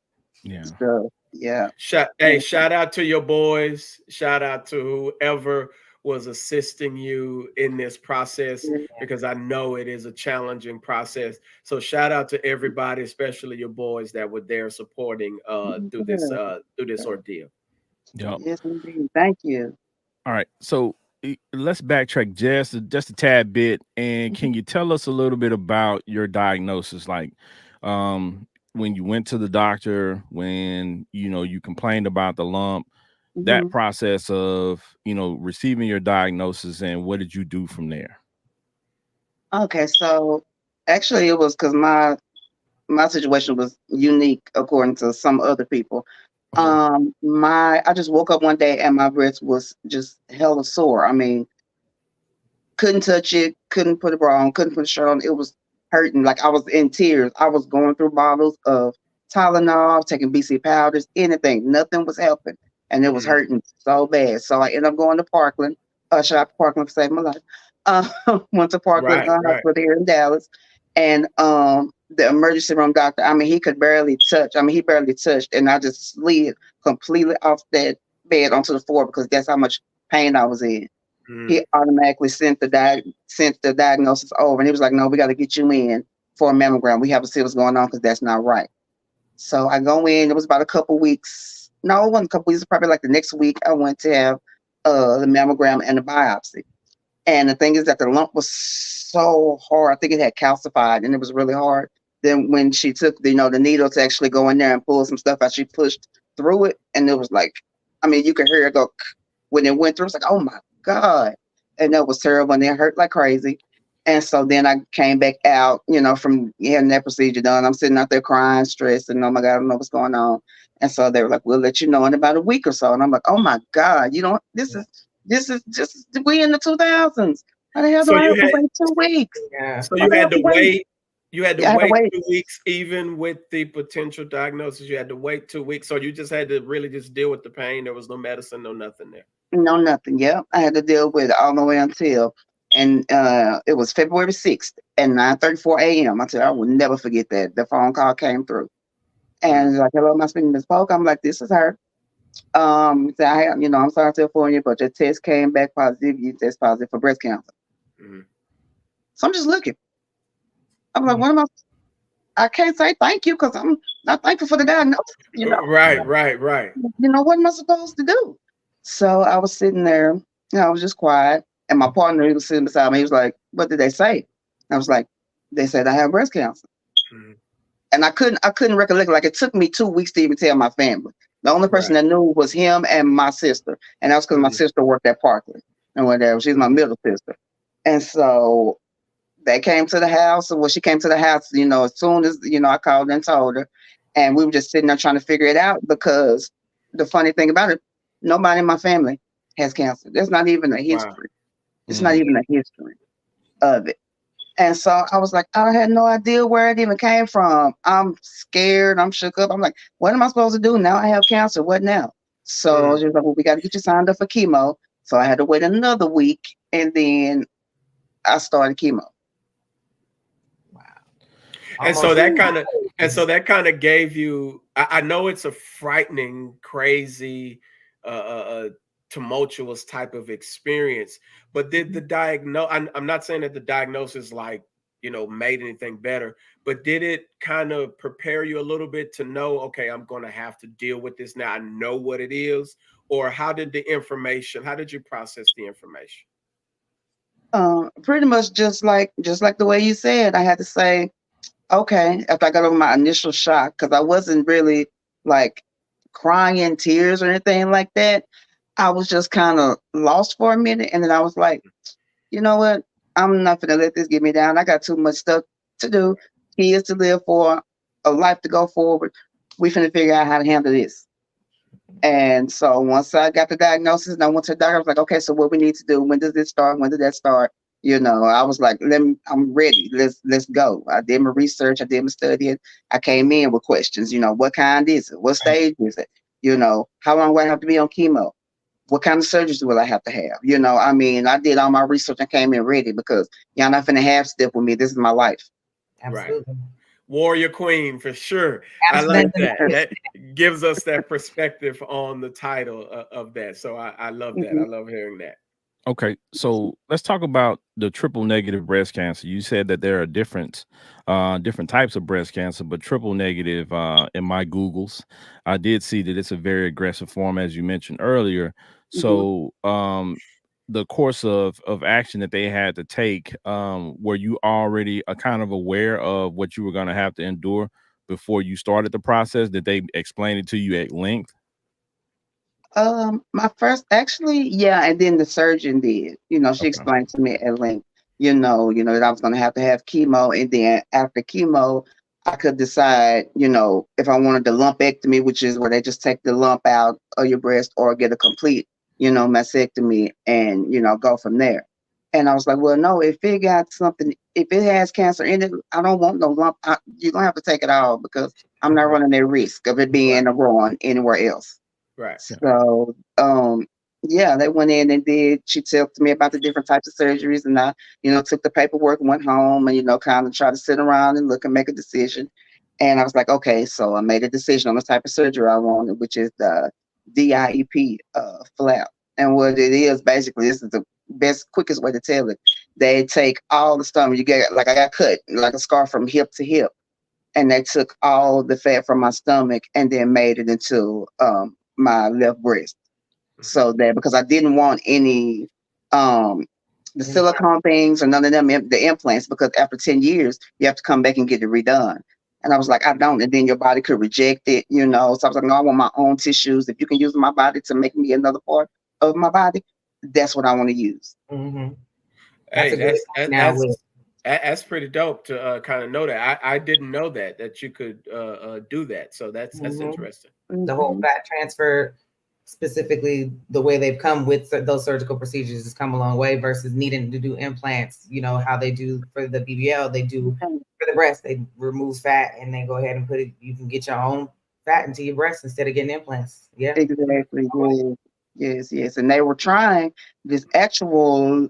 Yeah. stuff. Yeah. Shout out to your boys. Shout out to whoever was assisting you in this process, because I know it is a challenging process. So shout out to everybody, especially your boys that were there supporting through this ordeal. Yep. Yes, indeed. Thank you. All right. So let's backtrack just a tad bit, and can you tell us a little bit about your diagnosis, like when you went to the doctor, when you complained about the lump, that Hmm. process of receiving your diagnosis, and what did you do from there? Okay, so actually it was because my situation was unique according to some other people. Okay. My I just woke up one day and my breast was just hella sore. I mean, couldn't touch it, couldn't put a bra on, couldn't put a shirt on. It was hurting. Like, I was in tears. I was going through bottles of Tylenol, taking BC powders, anything. Nothing was helping. And it was Mm. hurting so bad. So I ended up going to Parkland. Shout out to Parkland for saving my life. Went to Parkland Right, right. Hospital here in Dallas. And the emergency room doctor, I mean, he could barely touch. I mean, he barely touched, and I just slid completely off that bed onto the floor because that's how much pain I was in. Mm. He automatically sent the diagnosis over, and he was like, "No, we got to get you in for a mammogram. We have to see what's going on because that's not right." So I go in. It was about a couple weeks. No, it wasn't a couple weeks. Probably like the next week, I went to have the mammogram and the biopsy. And the thing is that the lump was so hard. I think it had calcified, and it was really hard. Then when she took the needle to actually go in there and pull some stuff out, she pushed through it, and it was like, I mean, you could hear it go when it went through. It's like, oh my god, and that was terrible, and it hurt like crazy. And so then I came back out, from having that procedure done. I'm sitting out there crying, stressed, and oh my god, I don't know what's going on. And so they were like, "We'll let you know in about a week or so." And I'm like, "Oh my god, this is just we in the 2000s. How the hell do So I you have to had wait 2 weeks? Yeah. so Why you do I had have to to wait? wait. You had to I had to wait wait. 2 weeks, even with the potential diagnosis. You had to wait 2 weeks. So you just had to really just deal with the pain. There was no medicine, no nothing there. No, nothing. Yep. I had to deal with it all the way until, and it was February 6th at 9:34 a.m. I tell you, I will never forget that. The phone call came through. Mm. And like, hello, am I speaking to Miss Polk? I'm like, this is her. So I'm sorry to inform you, but your test came back positive. You test positive for breast cancer. Mm. So I'm just looking. I'm like, Yeah. what am I? I can't say thank you because I'm not thankful for the diagnosis. Right. What am I supposed to do? So I was sitting there, I was just quiet. And my partner, he was sitting beside me. He was like, what did they say? I was like, they said I have breast cancer. Mm. And I couldn't recollect. Like, it took me 2 weeks to even tell my family. The only person Right. that knew was him and my sister. And that was because my Mm. sister worked at Parkland and whatever. She's my Mm. middle sister. And so they came to the house. And when she came to the house, as soon as, I called and told her. And we were just sitting there trying to figure it out because the funny thing about it, nobody in my family has cancer. There's not even a Wow. history. It's not even a history of it. And so I was like, I had no idea where it even came from. I'm scared. I'm shook up. I'm like, what am I supposed to do now? I have cancer. What now? So Mm. she was like, well, we got to get you signed up for chemo. So I had to wait another week, and then I started chemo. Wow. And so Almost. that kind of gave you. I know it's a frightening, crazy, tumultuous type of experience. But did the diagnose? I'm not saying that the diagnosis made anything better, but did it kind of prepare you a little bit to know, okay, I'm going to have to deal with this now. I know what it is, or how did the information? How did you process the information? Pretty much just like the way you said. I had to say, okay, after I got over my initial shock, because I wasn't really like crying in tears or anything like that. I was just kind of lost for a minute, and then I was like, you know what? I'm not gonna let this get me down. I got too much stuff to do, kids to live for, a life to go forward. We finna figure out how to handle this. And so once I got the diagnosis and I went to the doctor, I was like, okay, so what we need to do? When does this start? When did that start? I was like, I'm ready. Let's go. I did my research. I did my studying. I came in with questions. What kind is it? What stage is it? How long do I have to be on chemo? What kind of surgeries will I have to have? I mean, I did all my research and came in ready because y'all not finna half step with me. This is my life. Right. Absolutely. Warrior Queen for sure. I like Absolutely. that. That gives us that perspective on the title of that. So I love that. I Mhm. love hearing that. Okay, so let's talk about the triple negative breast cancer. You said that there are different types of breast cancer, but triple negative, in my Googles, I did see that it's a very aggressive form, as you mentioned earlier. Mhm. So, the course of action that they had to take, were you already kind of aware of what you were going to have to endure before you started the process? Did they explain it to you at length? My first, actually, yeah, and then the surgeon did. She Okay. explained to me at length, that I was gonna have to have chemo, and then after chemo, I could decide, if I wanted the lumpectomy, which is where they just take the lump out of your breast, or get a complete, mastectomy, and go from there. And I was like, well, no, if it got something, if it has cancer in it, I don't want no lump. You're gonna have to take it all because I'm not Right. running that risk of it Right. being or growing anywhere else. Right. Yeah. So Yeah, they went in and did. She talked to me about the different types of surgeries, and I, took the paperwork and went home, and kind of tried to sit around and look and make a decision. And I was like, okay, so I made a decision on the type of surgery I wanted, which is the DIEP flap. And what it is basically, this is the best, quickest way to tell it. They take all the stomach. You get like I got cut like a scar from hip to hip, and they took all the fat from my stomach and then made it into my left breast. Mhm. So that because I didn't want any um the Implant. silicone things or none of them the implants, because after 10 years you have to come back and get it redone. And I was like, I don't. And then your body could reject it. So I was like, no, I want my own tissues. If you can use my body to make me another part of my body, that's what I want to use. Mm-hmm. That's Hey, a good point now with. that's pretty dope to kind of know that. I didn't know that you could do that. So that's Mhm. interesting. The whole Mhm. fat transfer, specifically the way they've come with those surgical procedures, has come a long way versus needing to do implants. You know how they do for the BBL, they do for the breast, they remove fat and they go ahead and put it. You can get your own fat into your breast instead of getting implants. Yeah. Exactly. Yes. Yes. Yes. And they were trying this actual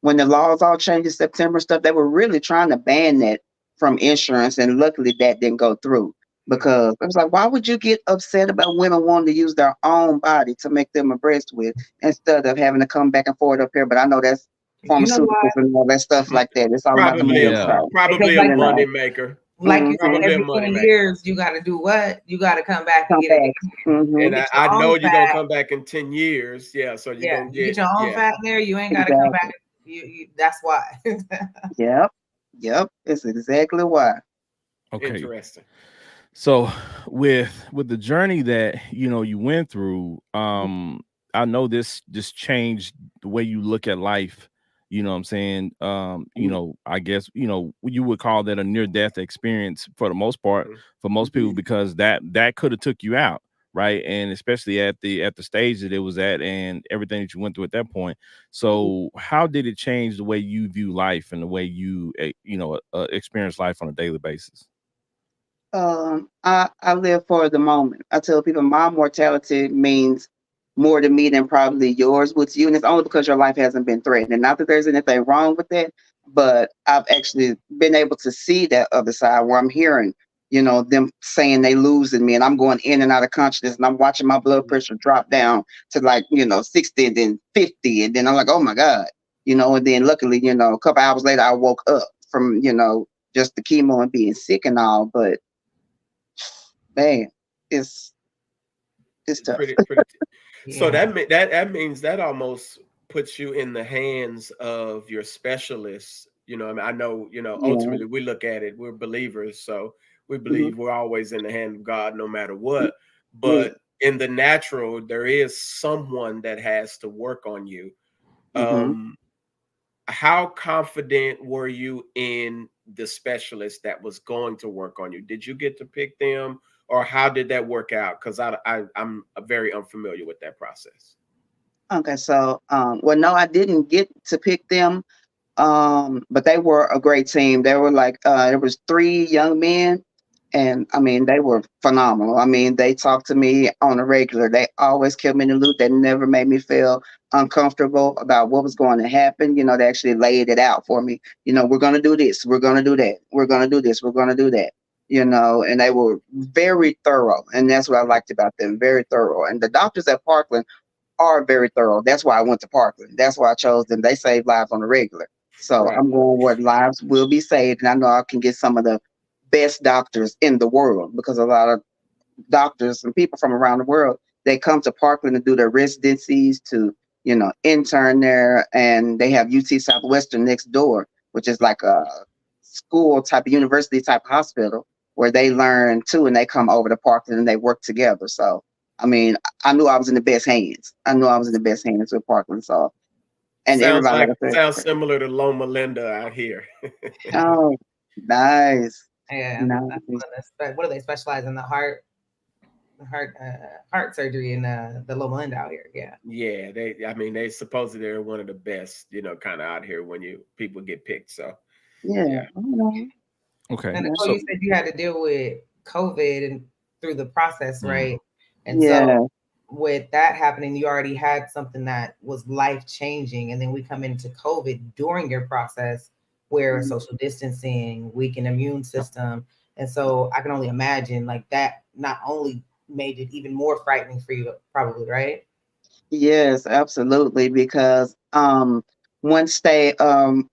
when the laws all changed in September stuff, they were really trying to ban that from insurance, and luckily that didn't go through, Mhm. because it was like, why would you get upset about women wanting to use their own body to make them a breast with instead of having to come back and forth up here? But I know that's You know pharmaceuticals why? and all that stuff like that. It's all about the money, Yeah. so Because Probably a like money you maker. you said, hmm Probably a every money 10 maker. years you got to do what? You got to come back and come get it back. again. Hmm You And get I your know own you're gonna fat. come back in 10 years. Yeah, so you're Yeah, gonna you get get your own yeah. fat in there. You ain't got to come back. Exactly. That's why. Yep. Yep. It's exactly why. Okay. Interesting. So with the journey that you went through, I know this changed the way you look at life. You know what I'm saying? I guess you would call that a near death experience for the most part Mhm. for most people, because that could have took you out, right? And especially at the stage that it was at and everything that you went through at that point. So how did it change the way you view life and the way you experience life on a daily basis? I live for the moment. I tell people my mortality means more to me than probably yours would to you, and it's only because your life hasn't been threatened. And not that there's anything wrong with that, but I've actually been able to see that other side where I'm hearing, them saying they losing me, and I'm going in and out of consciousness, and I'm watching my blood pressure drop down to like 60, and then 50, and then I'm like, oh my god, and then luckily, a couple hours later, I woke up from just the chemo and being sick and all, but man, it's it's It's tough. pretty. So Yeah. that means that almost puts you in the hands of your specialists. I mean, I know, Yeah. ultimately we look at it, we're believers, so we Mhm. believe we're always in the hand of God no matter what. Yeah. But in the natural, there is someone that has to work on you. Mhm. Um, how confident were you in the specialist that was going to work on you? Did you get to pick them, or how did that work out? Because I'm very unfamiliar with that process. Okay, so well, no, I didn't get to pick them. But they were a great team. They were like there was three young men, and I mean they were phenomenal. I mean they talked to me on a regular. They always kept me in the loop. They never made me feel uncomfortable about what was going to happen. They actually laid it out for me. We're gonna do this, we're gonna do that, we're gonna do this, we're gonna do that. And they were very thorough, and that's what I Mhm. liked about them. Very thorough, and the doctors at Parkland are very thorough. That's why I went to Parkland. That's why I chose them. They save lives on the regular. So Right. I'm going where lives will be saved. And I know I can get some of the best doctors in the world, because a lot of doctors and people from around the world, they come to Parkland to do their residencies, to, intern there. And they have UT Southwestern next door, which is like a school type of university type hospital where they learn too. And they come over to Parkland and they work together. So, I mean, I knew I was in the best hands. I knew I was in the best hands with Parkland. So, and everybody, like I Sounds said, similar to Loma Linda out here. oh, nice. Yeah. That's Nice. one of what do they specialize in? The heart surgery in the Loma Linda out here. Yeah. Yeah, I mean they supposedly they're one of the best, kind of out here when you people get picked. So Yeah. yeah. Okay. And Yeah. Nicole, you said you had to deal with COVID and through the process, Mm. right? And so Yeah. with that happening, you already had something that was life changing, and then we come into COVID during your process, where social distancing, weakened immune system, and so I can only imagine like that not only made it even more frightening for you, probably, right? Yes, absolutely. Because once they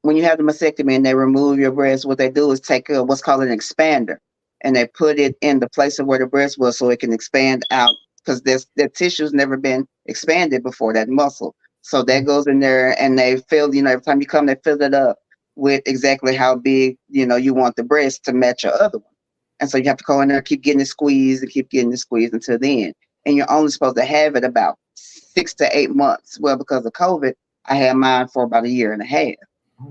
when you have the mastectomy and they remove your breast, what they do is take what's called an expander, and they put it in the place of where the breast was, so it can expand out. Because the tissue's never been expanded before, that muscle. So that goes in there, and they fill. Every time you come, they fill it up with exactly how big you want the breast to match your other one. And so you have to go in there, keep getting it squeezed, and keep getting it squeezed until the end. And you're only supposed to have it about 6 to 8 months. Well, because of COVID, I had mine for about a year and a half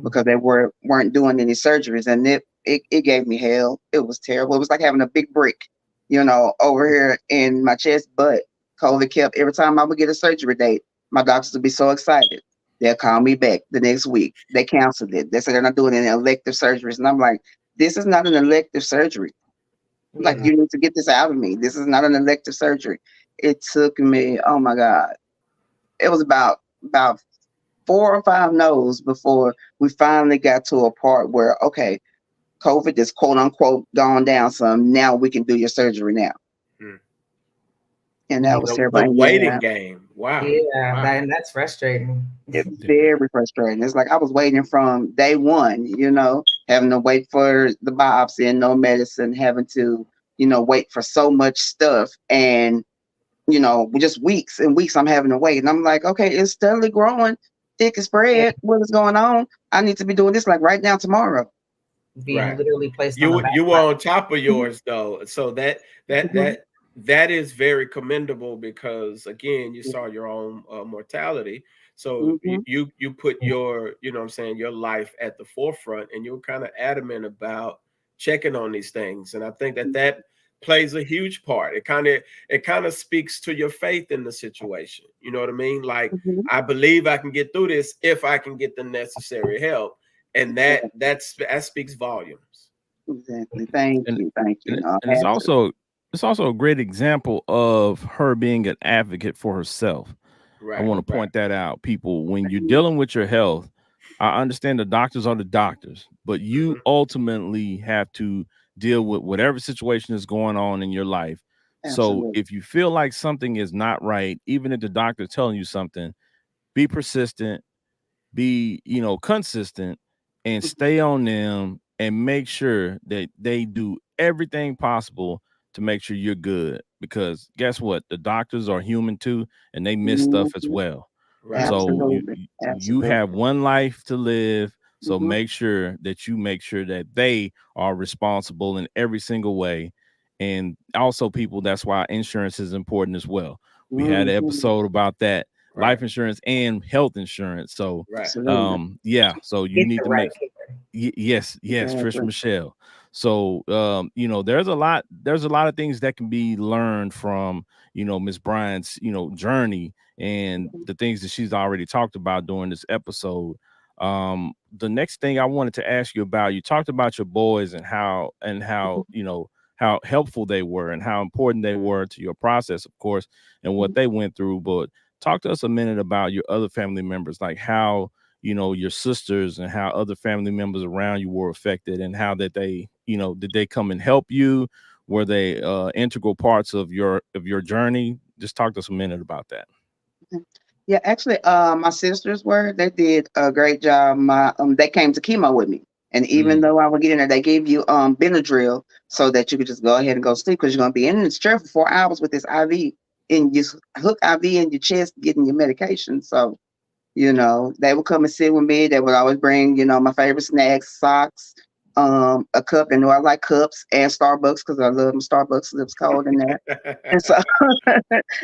because they weren't doing any surgeries, and it gave me hell. It was terrible. It was like having a big brick, over here in my chest. But COVID kept every time I would get a surgery date, my doctors would be so excited. They'll call me back the next week. They canceled it. They said they're not doing any elective surgeries, and I'm like, this is not an elective surgery. Like, Yeah. you need to get this out of me. This is not an elective surgery. It took me, oh my God, it was about 4 or 5 no's before we finally got to a part where, okay, COVID is quote unquote gone down some. Now we can do your surgery now. Hmm. And Yeah. that was terrible. The And waiting yeah, game. Wow. Yeah, Wow. that's frustrating. it's Yeah. very frustrating. It's like I was waiting from day one, having to wait for the biopsy and no medicine, having to, wait for so much stuff. And just weeks and weeks I'm having to wait. And I'm like, okay, it's steadily growing, thick as bread. What is going on? I need to be doing this like right now, tomorrow. Being Right. literally placed on the You back were burner. on top of yours though. So that Mhm. that that is very commendable because again, you saw your own mortality. So you, Mhm. you put your, what I'm saying, your life at the forefront, and you're kind of adamant about checking on these things. And I think that plays a huge part. It kind of speaks to your faith in the situation. You know what I mean? Like, Mhm. I believe I can get through this if I can get the necessary help, and Exactly. that speaks volumes. Exactly. Thank and you. Thank you. and, No, and I had to. it's also a great example of her being an advocate for herself. I Right, want to right. point that out. People, when you're Mhm. dealing with your health, I understand the doctors are the doctors, but you Mhm. ultimately have to deal with whatever situation is going on in your life. So Absolutely. if you feel like something is not right, even if the doctor is telling you something, be persistent, be consistent, and Mhm. stay on them and make sure that they do everything possible to make sure you're good, because guess what, the doctors are human too, and they miss stuff as Mhm. well. Right. So Absolutely. you have Absolutely. one life to live, so Mhm. make sure that they are responsible in every single way. And also, people, that's why insurance is important as well. We had an Mhm. episode about that, Right. life insurance and health insurance. So Right. Absolutely. yeah, so you Get need the to right make care. yes, Trish Exactly. Michelle. So there's a lot of things that can be learned from Miss Bryant's journey, and Mhm. the things that she's already talked about during this episode. The next thing I wanted to ask you about, you talked about your boys and how helpful they were and how important they were to your process, of course, and what Mhm. they went through. But talk to us a minute about your other family members, like how your sisters and how other family members around you were affected, and how that they did they come and help you? Were they integral parts of your journey? Just talk to us a minute about that. Yeah, actually, my sisters they did a great job. They came to chemo with me, and even Mm, though I would get in there, they gave you Benadryl so that you could just go ahead and go sleep, because you're gonna be in this chair for 4 hours with this IV, and you hook IV in your chest, getting your medication. So they would come and sit with me. They would always bring, my favorite snacks, socks, a cup. And I like cups and Starbucks because I love them. Starbucks lips cold in there. And so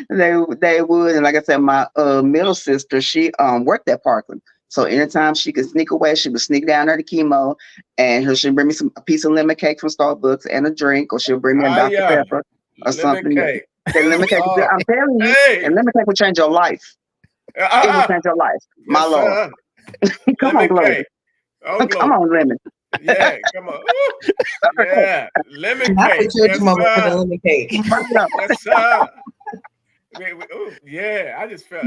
they would. And like I said, my middle sister, she worked at Parkland. So anytime she could sneak away, she would sneak down there to chemo, and she'd bring me a piece of lemon cake from Starbucks and a drink, or she'll bring me a Ah, Dr. yeah. Pepper or Lemon something. cake. That Yes, lemon cake, sir. I'm telling you, Hey. and lemon cake will change your life. It will Ah, change your life. My yes, Lord. sir. Come on, Lemon Glory. cake. Oh, Come glory. on, Lemon. Yeah, come on. Ooh, yeah. Lemon Not the cake. church Yes, moment for the sir. lemon cake. Right up. Yes, sir. Oh, yeah, I just felt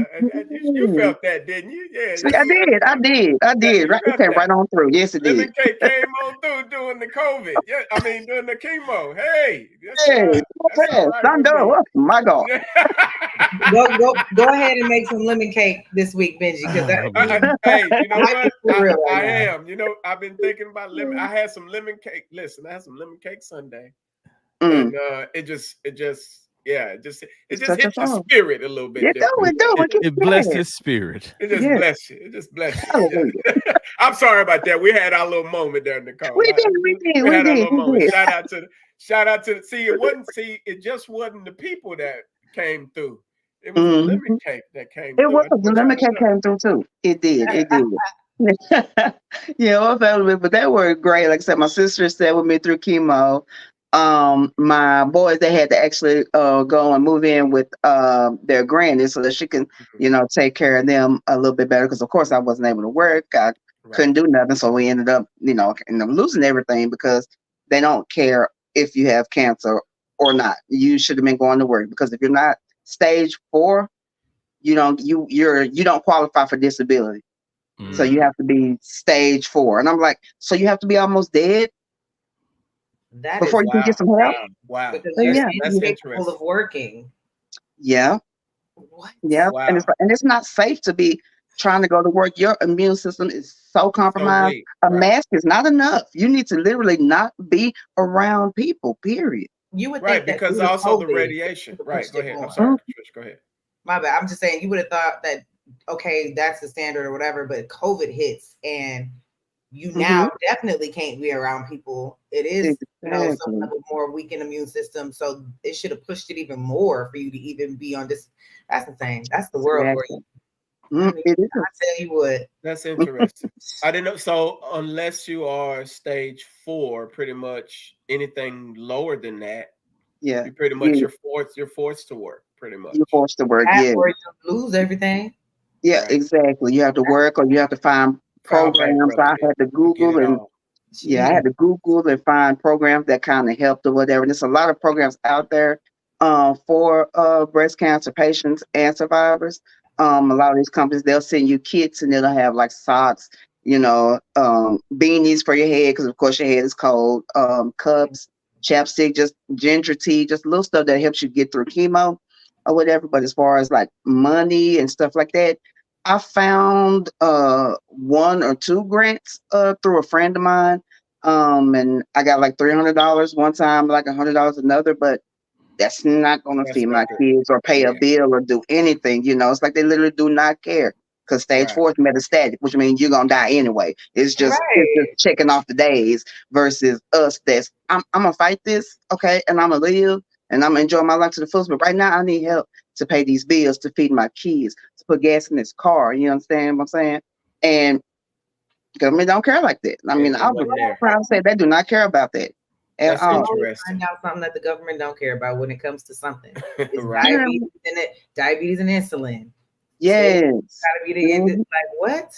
you felt that, didn't you? Yeah, See, I did. you Right, it felt came that. right on through. Yes, it did. Lemon cake came on through doing the COVID. Yeah, I mean doing the chemo. Hey, Hey, that's all right done with done. me. Oh my God. Go ahead and make some lemon cake this week, Benji, because Oh, man. Hey, you know life what? is for real I right now. am. You know, I've been thinking about lemon. I had some lemon cake. Listen, I had some lemon cake Sunday, Mm, and it it's just such a hit your song. spirit a little bit It do, different. it do. It, It it gets blessed sad. his spirit. It just Yeah, bless you. It just bless you. hallelujah. I'm sorry about that. We had our little moment there, Nicole. We We had our did, little we moment. did. Shout out to it just wasn't the people that came through. It was the lemon Mhm. cake that came It through. was. I just The want y'all lemon to cake know. came through too. It did. It did. Yeah, I felt it, but they were great. Like I said, my sister stayed with me through chemo. My boys, they had to actually go and move in with their granny so that she can, Mhm. take care of them a little bit better. Because of course I wasn't able to work. I Right. couldn't do nothing, so we ended up, losing everything because they don't care if you have cancer or not. You should have been going to work because if you're not stage 4, you don't qualify for disability. So you Mm. have to be stage 4. And I'm like, so you have to be almost dead That is before you can get Wow. some help? Wow. Wow. because So you're yeah, That's incapable interesting. of working. yeah, What? yeah. And Wow. it's not safe to be trying to go to work. Your immune system is so So compromised. weak. A Right. mask is not enough. You need to literally not be around people, period. You would Right. think that Because due to also the COVID, radiation. would have Right. pushed Go it ahead. I'm more. sorry, Mm, Patricia. Go ahead. My bad. I'm just saying you would have thought that okay, that's the standard or whatever, but COVID hits and you now mhm. definitely can't be around people. It is, some Exactly. level more weakened immune system. So it should have pushed it even more for you to even be on this. That's insane. That's the world for you. Exactly. I mean, It I is. tell you what. That's interesting. I didn't know. So unless you are stage 4, pretty much anything lower than that, Yeah. you pretty much You you're forced to work, pretty you're much. forced to work. That Yeah. or you lose everything. Yeah, Right. exactly. You have to work or you have to find File programs. I bankruptcy had to to get Google it and all. yeah, I Gee, had to Google and find programs that kind of helped or whatever. And there's a lot of programs out there for breast cancer patients and survivors. A lot of these companies, they'll send you kits and it'll have like socks, beanies for your head because of course your head is cold, cups, chapstick, just ginger tea, just little stuff that helps you get through chemo or whatever. But as far as like money and stuff like that, I found one or two grants through a friend of mine. And I got like $300 one time, like $100 another, but that's not gonna That's feed no my good. kids or pay a Yeah. bill or do anything. It's like they literally do not care. Because stage Right. 4 is metastatic, which means you're gonna die anyway. It's just right. checking off the days versus us that's I'm gonna fight this, okay, and I'm gonna live and I'm gonna enjoy my life to the fullest. But right now I need help to pay these bills, to feed my kids, to put gas in this car. You understand what I'm saying? And government don't care like that. I mean, It I was wasn't there. proud to say they do not care about that at That's You all. always interesting. find out something that the government don't care about when it comes to something. It's Right. diabetes and insulin. Say Yes. gotta be the end. Mhm, Like what?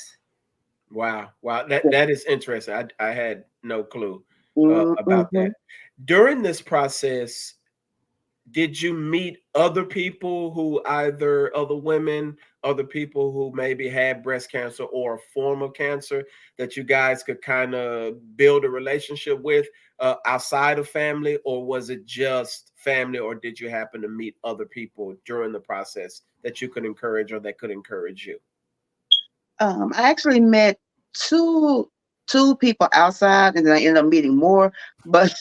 Wow. Wow. That is interesting. I had no clue about that. mhm. During this process, did you meet other people who either other women, other people who maybe had breast cancer or a form of cancer that you guys could kind of build a relationship with outside of family, or was it just family, or did you happen to meet other people during the process that you could encourage or that could encourage you? I actually met two people outside, and then I ended up meeting more. But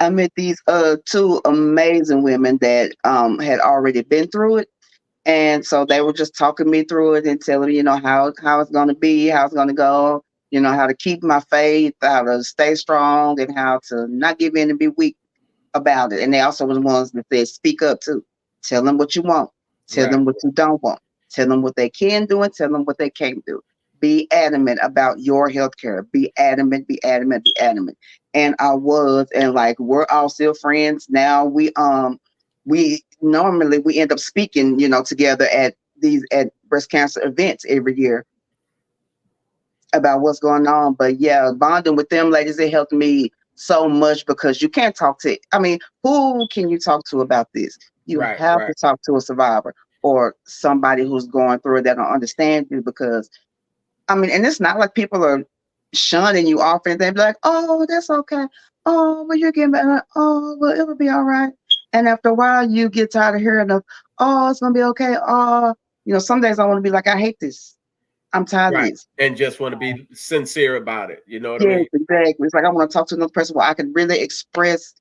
I met these two amazing women that had already been through it. And so they were just talking me through it and telling me, how it's gonna be, how it's gonna go, how to keep my faith, how to stay strong, and how to not give in and be weak about it. And they also were the ones that said, speak up too. Tell them what you want. Tell Right. them what you don't want. Tell them what they can do and tell them what they can't do. Be adamant about your health care. Be adamant, be adamant, be adamant. And I was, and like we're all still friends now. We normally we end up speaking, together at breast cancer events every year about what's going on. But yeah, bonding with them ladies, it helped me so much because you can't talk to, I mean, who can you talk to about this? You Right. have to Right. talk to a survivor. or somebody who's going through it that don't understand you. Because I mean, and it's not like people are shunning you off and they be like, oh, that's okay. Oh, well, you're getting better. Oh, well, it'll be all right. And after a while, you get tired of hearing of, oh, it's gonna be okay. Oh, some days I want to be like, I hate this. I'm tired of Right. this. And just want to be sincere about it. You know what I Yes, mean? exactly. It's like I want to talk to another person where I can really express,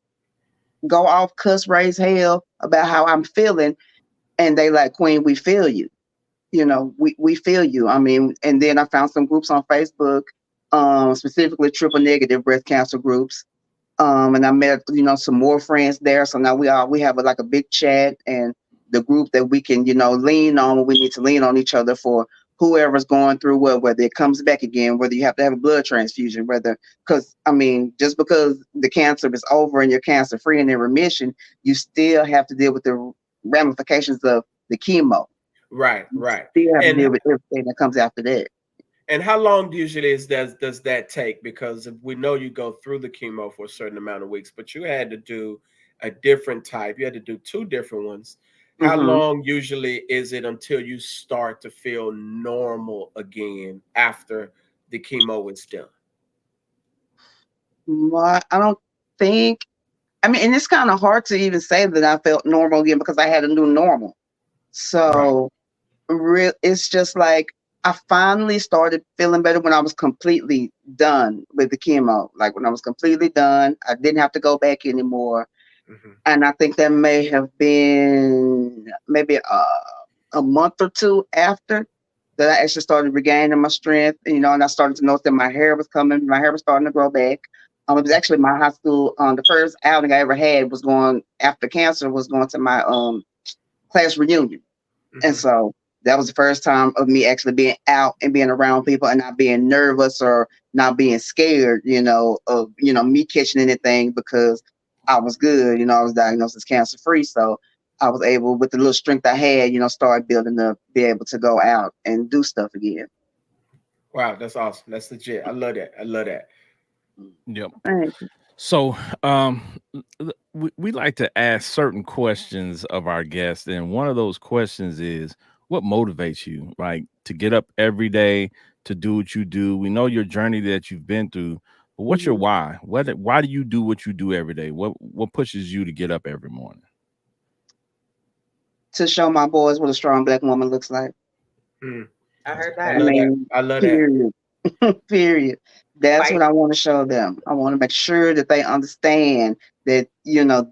go off, cuss, raise hell about how I'm feeling, and they like, Queen, we feel you. We feel you. I mean, and then I found some groups on Facebook, specifically triple negative breast cancer groups. And I met, some more friends there. So now we have like a big chat and the group that we can, lean on when we need to lean on each other for whoever's going through whether it comes back again, whether you have to have a blood transfusion, because I mean, just because the cancer is over and you're cancer free and in remission, you still have to deal with the ramifications of the chemo. Right. You Right. still have to And deal with everything that comes after that. And how long usually does that take? Because we know you go through the chemo for a certain amount of weeks, but you had to do a different type. You had to do two different ones. How Mm-hmm. long usually is it until you start to feel normal again after the chemo is done? Well, I don't think. I mean, and it's kind of hard to even say that I felt normal again because I had a new normal. Right. So it's just like I finally started feeling better when I was completely done with the chemo. Like when I was completely done, I didn't have to go back anymore. Hmm. And I think that may have been maybe a month or two after that I actually started regaining my strength, and I started to notice that my hair was coming, my hair was starting to grow back. It was actually my high school, the first outing I ever had was going after cancer, was going to my class reunion. And Hmm. so that was the first time of me actually being out and being around people and not being nervous or not being scared, of, me catching anything because I was good. I was diagnosed as cancer free. So I was able, with the little strength I had, start building up, be able to go out and do stuff again. Wow, that's awesome. That's legit. I love that. I love that. Yep. Right. So, we like to ask certain questions of our guests, and one of those questions is, what motivates you, like, to get up every day to do what you do? We know your journey that you've been through, but what's your Mhm. why? Why do you do what you do every day? What pushes you to get up every morning? To show my boys what a strong black woman looks like. Mm, I heard I I that. love that. mean, I love that. period. Period. That's Fight. what I want to show them. I want to make sure that they understand that,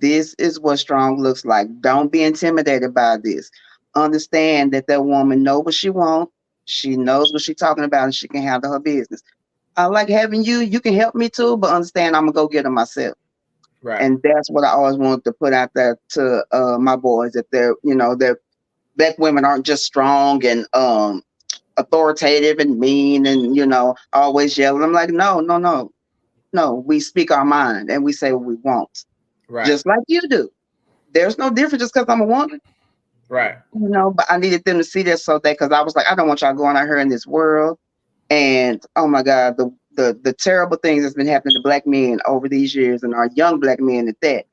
this is what strong looks like. Don't be intimidated by this. Understand that that woman know what she wants. She knows what she's talking about and she can handle her business. I like having you. You can help me too, but understand I'm going to go get her myself. Right. And that's what I always wanted to put out there to my boys, that that black women aren't just strong and authoritative and mean and always yelling. I'm like, no, no, no, no. We speak our mind and we say what we want, Right. just like you do. There's no difference just because I'm a woman, Right. But I needed them to see that, so that, because I was like, I don't want y'all going out here in this world and, oh my God, the terrible things that's been happening to black men over these years, and our young black men at that.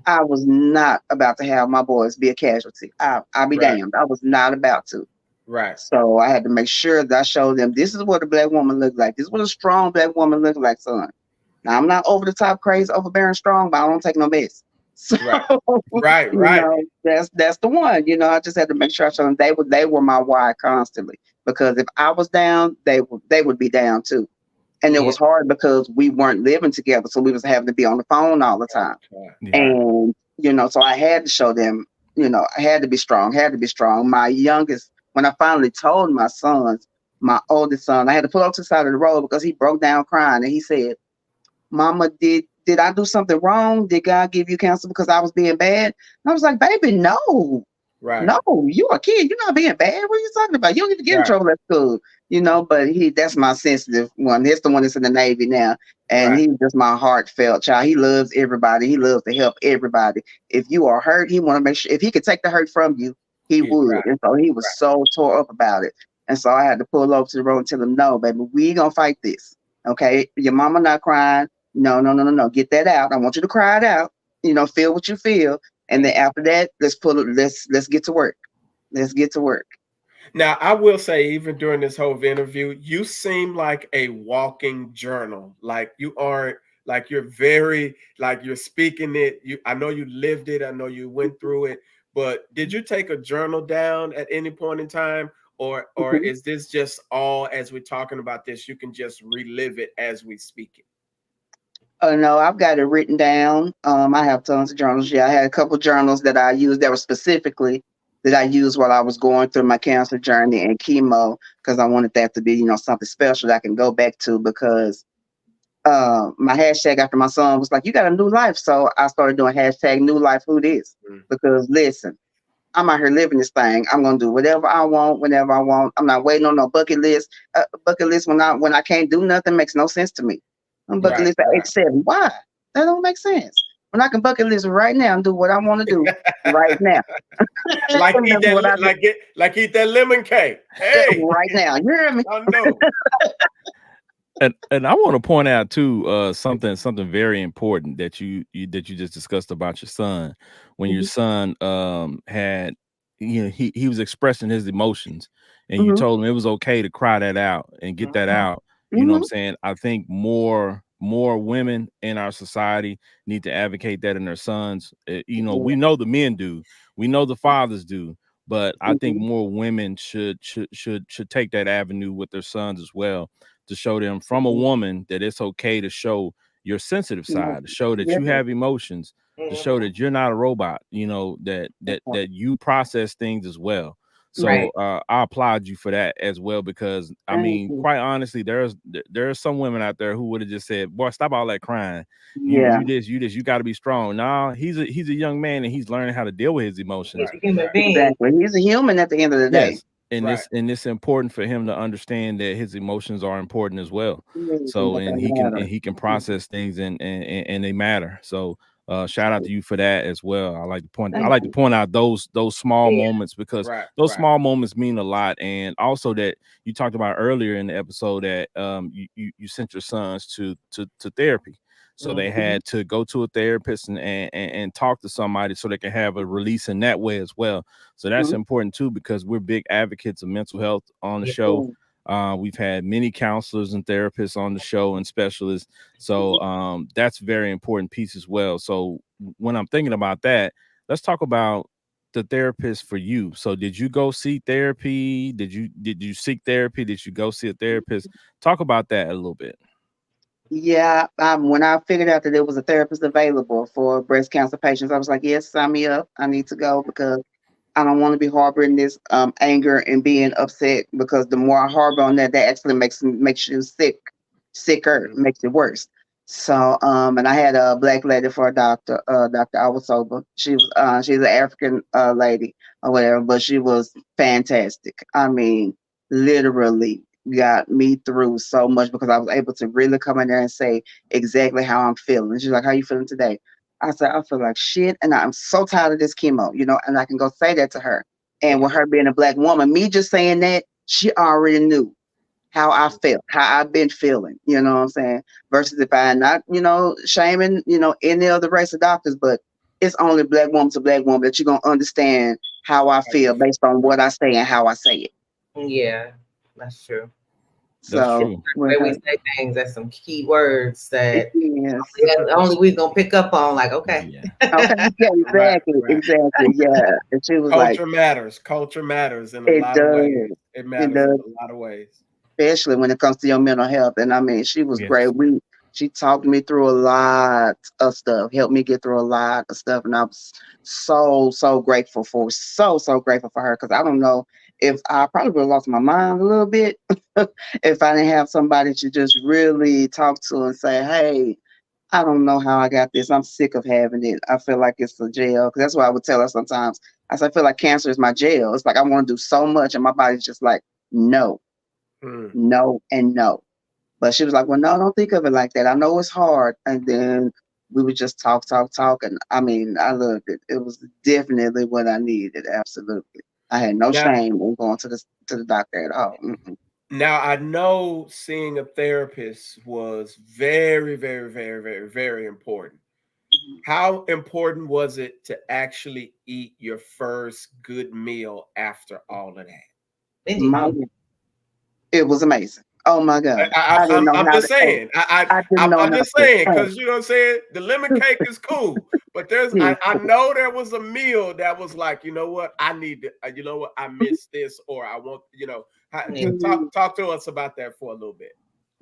I was not about to have my boys be a casualty. I'll be Right. damned. I was not about to. Right. So I had to make sure that I showed them this is what a black woman looks like. This is what a strong black woman looks like, son. Now I'm not over the top crazy, overbearing strong, but I don't take no mess. So Right. Right. Right. that's the one. I just had to make sure I showed them they were my why constantly. Because if I was down, they would be down too. And it Yeah. was hard because we weren't living together. So we was having to be on the phone all the time. Right. Yeah. Right. And, so I had to show them, I had to be strong, had to be strong. My youngest, when I finally told my sons, my oldest son, I had to pull up to the side of the road because he broke down crying and he said, Mama, did I do something wrong? Did God give you cancer because I was being bad? And I was like, baby, no. Right. No, you a kid. You're not being bad. What are you talking about? You don't need to get in Right. trouble at school, But that's my sensitive one. That's the one that's in the Navy now, and Right. he's just my heartfelt child. He loves everybody. He loves to help everybody. If you are hurt, he want to make sure if he could take the hurt from you, he would. Right. And so he was Right. so tore up about it. And so I had to pull over to the road and tell him, no, baby, we gonna fight this. Okay, your mama not crying. No, no, no, no, no. Get that out. I want you to cry it out. Feel what you feel. And then after that, let's get to work. Let's get to work. Now, I will say, even during this whole interview, you seem like a walking journal. Like you aren't like you're very like you're speaking it. I know you lived it. I know you went through it. But did you take a journal down at any point in time, or Mhm. is this just all as we're talking about this? You can just relive it as we speak it. Oh no, I've got it written down. I have tons of journals. Yeah, I had a couple journals that I used that were specifically that I used while I was going through my cancer journey and chemo because I wanted that to be, something special that I can go back to because my hashtag after my son was like, "You got a new life." So I started doing hashtag new life who this Mm. because listen, I'm out here living this thing. I'm gonna do whatever I want, whenever I want. I'm not waiting on no bucket list. Bucket list when I can't do nothing makes no sense to me. I'm bucket Right, list at right. 87. Why? That don't make sense. When I can bucket list right now and do what I want to do right now. Like And eat that's that what I do like eat that lemon cake. Hey, right now. You hear me? I know. And I want to point out too something very important that you just discussed about your son. When your Hmm. son had, he was expressing his emotions, and you Hmm. told him it was okay to cry that out and get that Mhm. out. You know what I'm Hmm. saying? I think more women in our society need to advocate that in their sons. We know the men do, we know the fathers do, but I think Hmm. more women should take that avenue with their sons as well, to show them from a woman that it's okay to show your sensitive side, to show that Yeah. you have emotions, to show Mhm. that you're not a robot, that you process things as well. Yeah. So Right. I applaud you for that as well, because I Thank mean, you. quite honestly, there are some women out there who would have just said, "Boy, stop all that crying. Yeah. You got to be strong." Nah, he's a young man and he's learning how to deal with his He's emotions. a Right, human right, being. Exactly. He's a human at the end of the day. Yes. And right. it's important for him to understand that his emotions are important as well. Yes, and So that they and matter. he can process things, and they matter. So shout out to you for that as well. I Thank like to you. point out those small Yeah. moments, because Right, those right. small moments mean a lot. And also that you talked about earlier in the episode that you sent your sons to therapy. So they Mhm. had to go to a therapist and talk to somebody so they can have a release in that way as well. So that's Mhm. important too, because we're big advocates of mental health on the Yeah. show. Mhm. We've had many counselors and therapists on the show and specialists. So that's a very important piece as well. So when I'm thinking about that, let's talk about the therapist for you. So did you go see therapy? Did you seek therapy? Did you go see a therapist? Talk about that a little bit. Yeah, when I figured out that there was a therapist available for breast cancer patients, I was like, yes, sign me up. I need to go because I don't want to be harboring this anger and being upset because the more I harbor on that, that actually makes you sicker, Mhm. makes it worse. So and I had a black lady for a doctor, Dr. Awasoba. She's an African lady or whatever, but she was fantastic. I mean, literally got me through so much because I was able to really come in there and say exactly how I'm feeling. She's like, "How you feeling today?" I said, I feel like shit, and I'm so tired of this chemo, and I can go say that to her. And with Mhm. her being a black woman, me just saying that, she already knew how I Mhm. felt, how I've been feeling, you know what I'm saying? Versus if I not, shaming, any other race of doctors, but it's only black woman that you're gonna understand how I How you feel based on feel. what I say and how I say it. Yeah. That's true. That's So true. with Where we her, say things, that's some key words that yes. only we gonna pick up on. Like, okay. Yeah. Okay, yeah, Right, exactly, right. exactly. Yeah. And she was like, Culture matters. Culture matters in a it lot of ways. does. It It matters in does. a lot of ways. Especially when it comes to your mental health. And I mean, she was great. Yes. She talked me through a lot of stuff, helped me get through a lot of stuff, and I was so grateful so grateful for her because I don't know if I probably would have lost my mind a little bit if I didn't have somebody to just really talk to and say, "Hey, I don't know how I got this. I'm sick of having it. I feel like it's a jail." Because that's what I would tell her sometimes. I said, "I feel like cancer is my jail. It's like I want to do so much, and my body's just like, no, Hmm. no, and no." But she was like, "Well, no, don't think of it like that. I know it's hard." And then we would just talk. And I mean, I loved it. It was definitely what I needed. Absolutely. I had no Now, shame in going to the doctor at all. Mm-mm. now I know seeing a therapist was very, very, very, very, very important. How important was it to actually eat your first good meal after all of that? Benji My, hungry. it was amazing. Oh my God. I didn't know I'm how just to act. saying. I didn't know I'm how just to saying act. because you know what I'm saying. The lemon cake is cool, but Yes. I know there was a meal that was like, you know what, I need to. You know what, I missed this, or I want. Yeah. Talk to us about that for a little bit.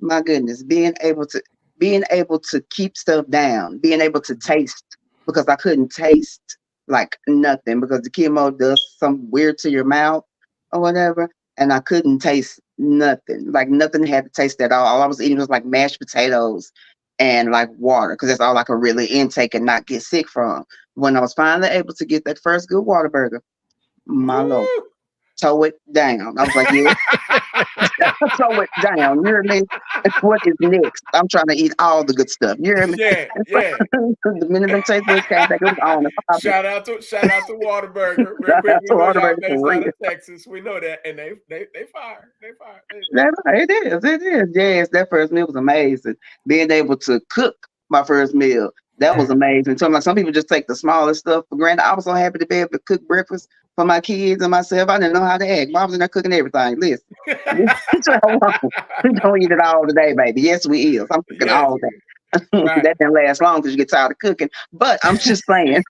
My goodness, being able to keep stuff down, being able to taste, because I couldn't taste like nothing because the chemo does some weird to your mouth or whatever, and I couldn't taste nothing. Like nothing had to taste at all. All I was eating was like mashed potatoes and like water because that's all I could really intake and not get sick from. When I was finally able to get that first good water burger, my lord, Woo! toe it down. I was like, yeah, throw it down. You hear me? What is next? I'm trying to eat all the good stuff. You hear me? Yeah, yeah. The minute them taste buds came back, it was on and popping. Shout out to Whataburger. Real quick, That's we a know water y'all burger based for out real. of Texas. We know that, and they fire. They fire. It is. It is. Yes, that first meal was amazing. Being able to cook my first meal, that was amazing. So like some people just take the smallest stuff for granted. I was so happy to be able to cook breakfast for my kids and myself. I didn't know how to act. I was in there cooking everything. Listen, that's what I want. We don't eat it all today, baby. Yes, we is. I'm cooking Yes, all day. right. That didn't last long because you get tired of cooking. But I'm just saying.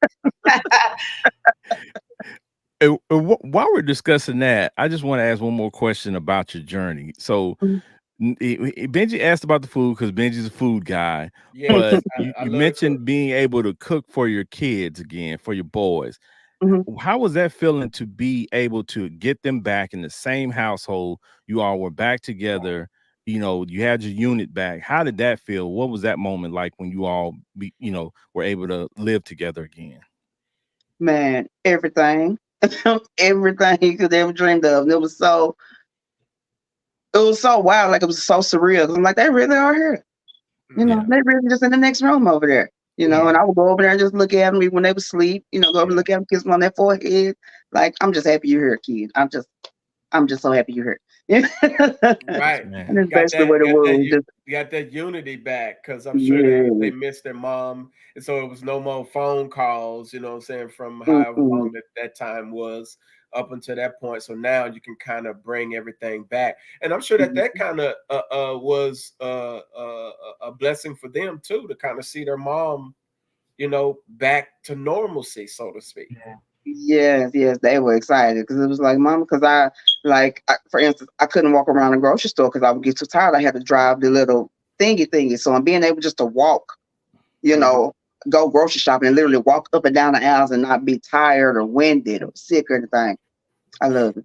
While we're discussing that, I just want to ask one more question about your journey. So, Benji asked about the food because Benji's a food guy, Yes, but I you love to cook. mentioned being able to cook for your kids again, for your boys. Mhm. How was that feeling to be able to get them back in the same household? You all were back together. You had your unit back. How did that feel? What was that moment like when you all were able to live together again? Man, everything. Everything you could ever dreamed of. And it was so wild, like it was so surreal. 'Cause I'm like, they really are here. Yeah. They really just in the next room over there. Yeah. And I would go over there and just look at them even when they would sleep, go over and Yeah. look at them, kiss them on their forehead. Like, I'm just happy you're here, kid. I'm just so happy you're here. Yes, Right. And man. it's basically what it was. Just Got that unity back because I'm sure they yeah. missed their mom. And so it was no more phone calls, you know what I'm saying, from however Mm-mm. long that time was up until that point. So now you can kind of bring everything back. And I'm sure that kind of was a blessing for them too, to kind of see their mom, back to normalcy, so to speak. Yeah. Yes, yes, they were excited because it was like, Mama, because for instance, I couldn't walk around the grocery store because I would get too tired. I had to drive the little thingy. So I'm being able just to walk, you Mhm. know, go grocery shopping and literally walk up and down the aisles and not be tired or winded or sick or anything. I love it.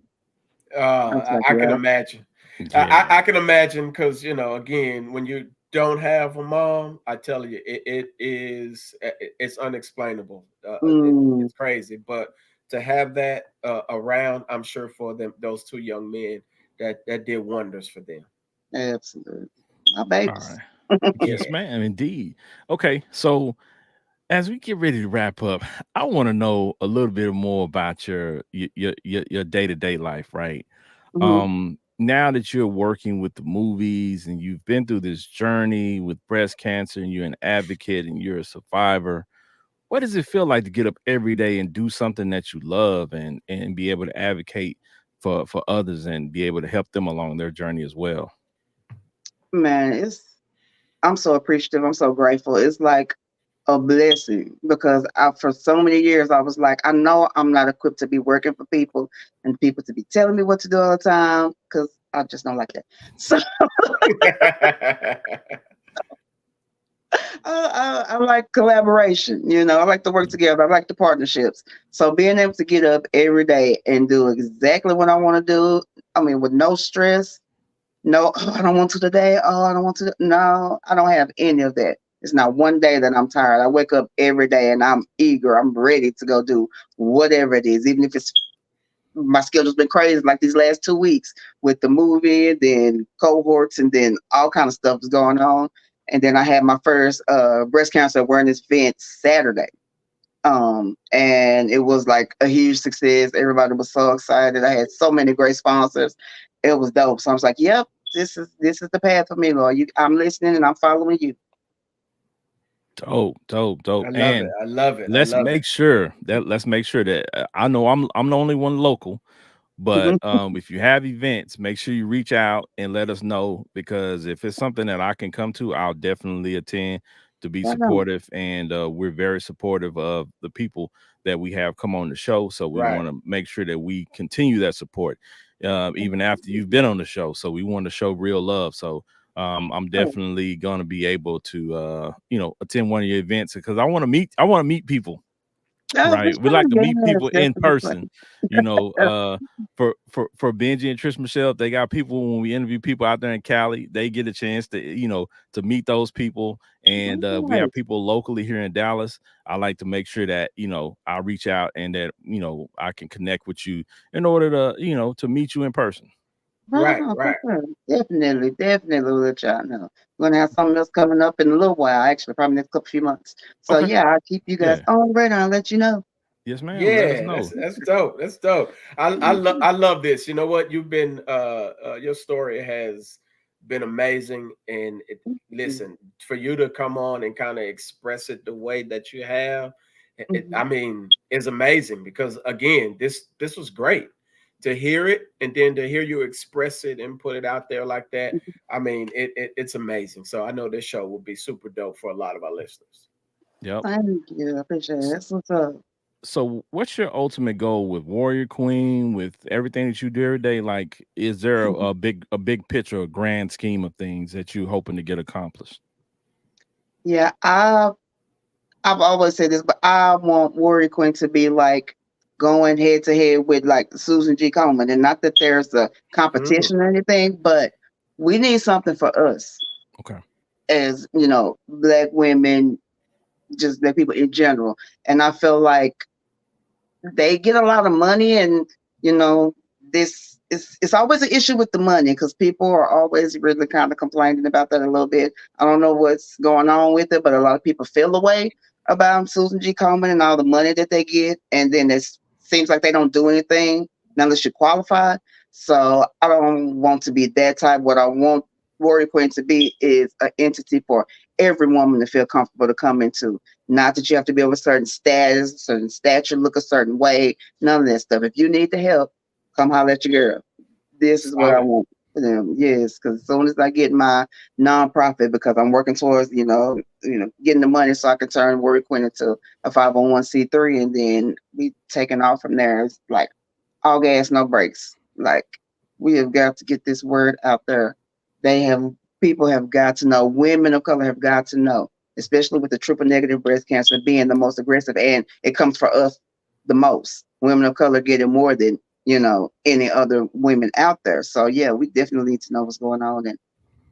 I was like, I can yeah. imagine. Yeah. I can imagine because again, when you don't have a mom, I tell you, it's unexplainable. Mm, It's crazy, but to have that around, I'm sure for those two young men, that did wonders for them. absolutely. My All babies. right. Yes, Yeah. ma'am. Indeed. Okay. So as we get ready to wrap up, I want to know a little bit more about your day-to-day life, right? Mhm. Now that you're working with the movies and you've been through this journey with breast cancer and you're an advocate and you're a survivor, what does it feel like to get up every day and do something that you love and be able to advocate for others and be able to help them along their journey as well? Man, I'm so appreciative. I'm so grateful. It's like a blessing because for so many years I was like, I know I'm not equipped to be working for people and people to be telling me what to do all the time because I just don't like that. So I like collaboration. I like to work together. I like the partnerships. So being able to get up every day and do exactly what I want to do, I mean, with no stress. No, oh, I don't want to today. Oh, I don't want to. No, I don't have any of that. It's not one day that I'm tired. I wake up every day and I'm eager. I'm ready to go do whatever it is, even if it's my schedule's been crazy like these last 2 weeks with the movie, then cohorts, and then all kind of stuff is going on. And then I had my first breast cancer awareness event Saturday. And it was like a huge success. Everybody was so excited. I had so many great sponsors. It was dope. So I was like, "Yep, this is the path for me, Lord. I'm listening and I'm following you." Dope. I love it. And I love it. I let's love it. make sure that I know I'm the only one local. But Mhm. if you have events, make sure you reach out and let us know, because if it's something that I can come to, I'll definitely attend to be Right on. supportive. And we're very supportive of the people that we have come on the show. So we Right. want to make sure that we continue that support even after you've been on the show. So we want to show real love. So I'm Oh, definitely going to be able to, attend one of your events, because I want to meet people. oh, for Right. We like sure. to meet Yes, people that's in a good person. place. You know, for Benji and Trish Michelle, they got people, when we interview people out there in Cali, they get a chance to, to meet those people. And we have Nice. people locally here in Dallas. I like to make sure that, I reach out and that, I can connect with you in order to, to meet you in person. Right Right. on, for Right. sure. Definitely will let y'all know. We're gonna have something else coming up in a little while, actually, probably next couple few months. So Okay. yeah, I'll keep you guys Yeah. on the radar and let you know. Yes, ma'am. Let us Yeah, that's know. that's dope. That's dope. I love this. You know what? You've been your story has been amazing, and listen, for you to come on and kind of express it the way that you have, Mhm. I mean, is amazing, because again, this was great to hear it, and then to hear you express it and put it out there like that. I mean, it's amazing. So I know this show will be super dope for a lot of our listeners. Yep. Thank you. I appreciate it. That's what's up. So what's your ultimate goal with Warrior Queen, with everything that you do every day? Like, is there a big picture, a grand scheme of things that you hoping to get accomplished? Yeah, I've always said this, but I want Warrior Queen to be like going head to head with like Susan G. Komen. And not that there's a Mm, competition or anything, but we need something for us Okay. as, black women, just black people in general. And I feel like they get a lot of money, and you know this it's always an issue with the money because people are always really kind of complaining about that a little bit. I don't know what's going on with it, but a lot of people feel away about Susan G. Komen and all the money that they get, and then it seems like they don't do anything unless you're qualified. So I don't want to be that type. What I want Warrior Queen to be is an entity for every woman to feel comfortable to come into. Not that you have to be of a certain status, certain stature, look a certain way, none of that stuff. If you need the help, come holler at your girl. This is what I solid. want for them. Yes, because as soon as I get my nonprofit, because I'm working towards, getting the money so I can turn Warrior Queen into a 501c3, and then we taking off from there. It's like all gas, no brakes. Like we have got to get this word out there. They have People have got to know. Women of color have got to know, especially with the triple negative breast cancer being the most aggressive, and it comes for us the most. Women of color get it more than any other women out there. So yeah, we definitely need to know what's going on, and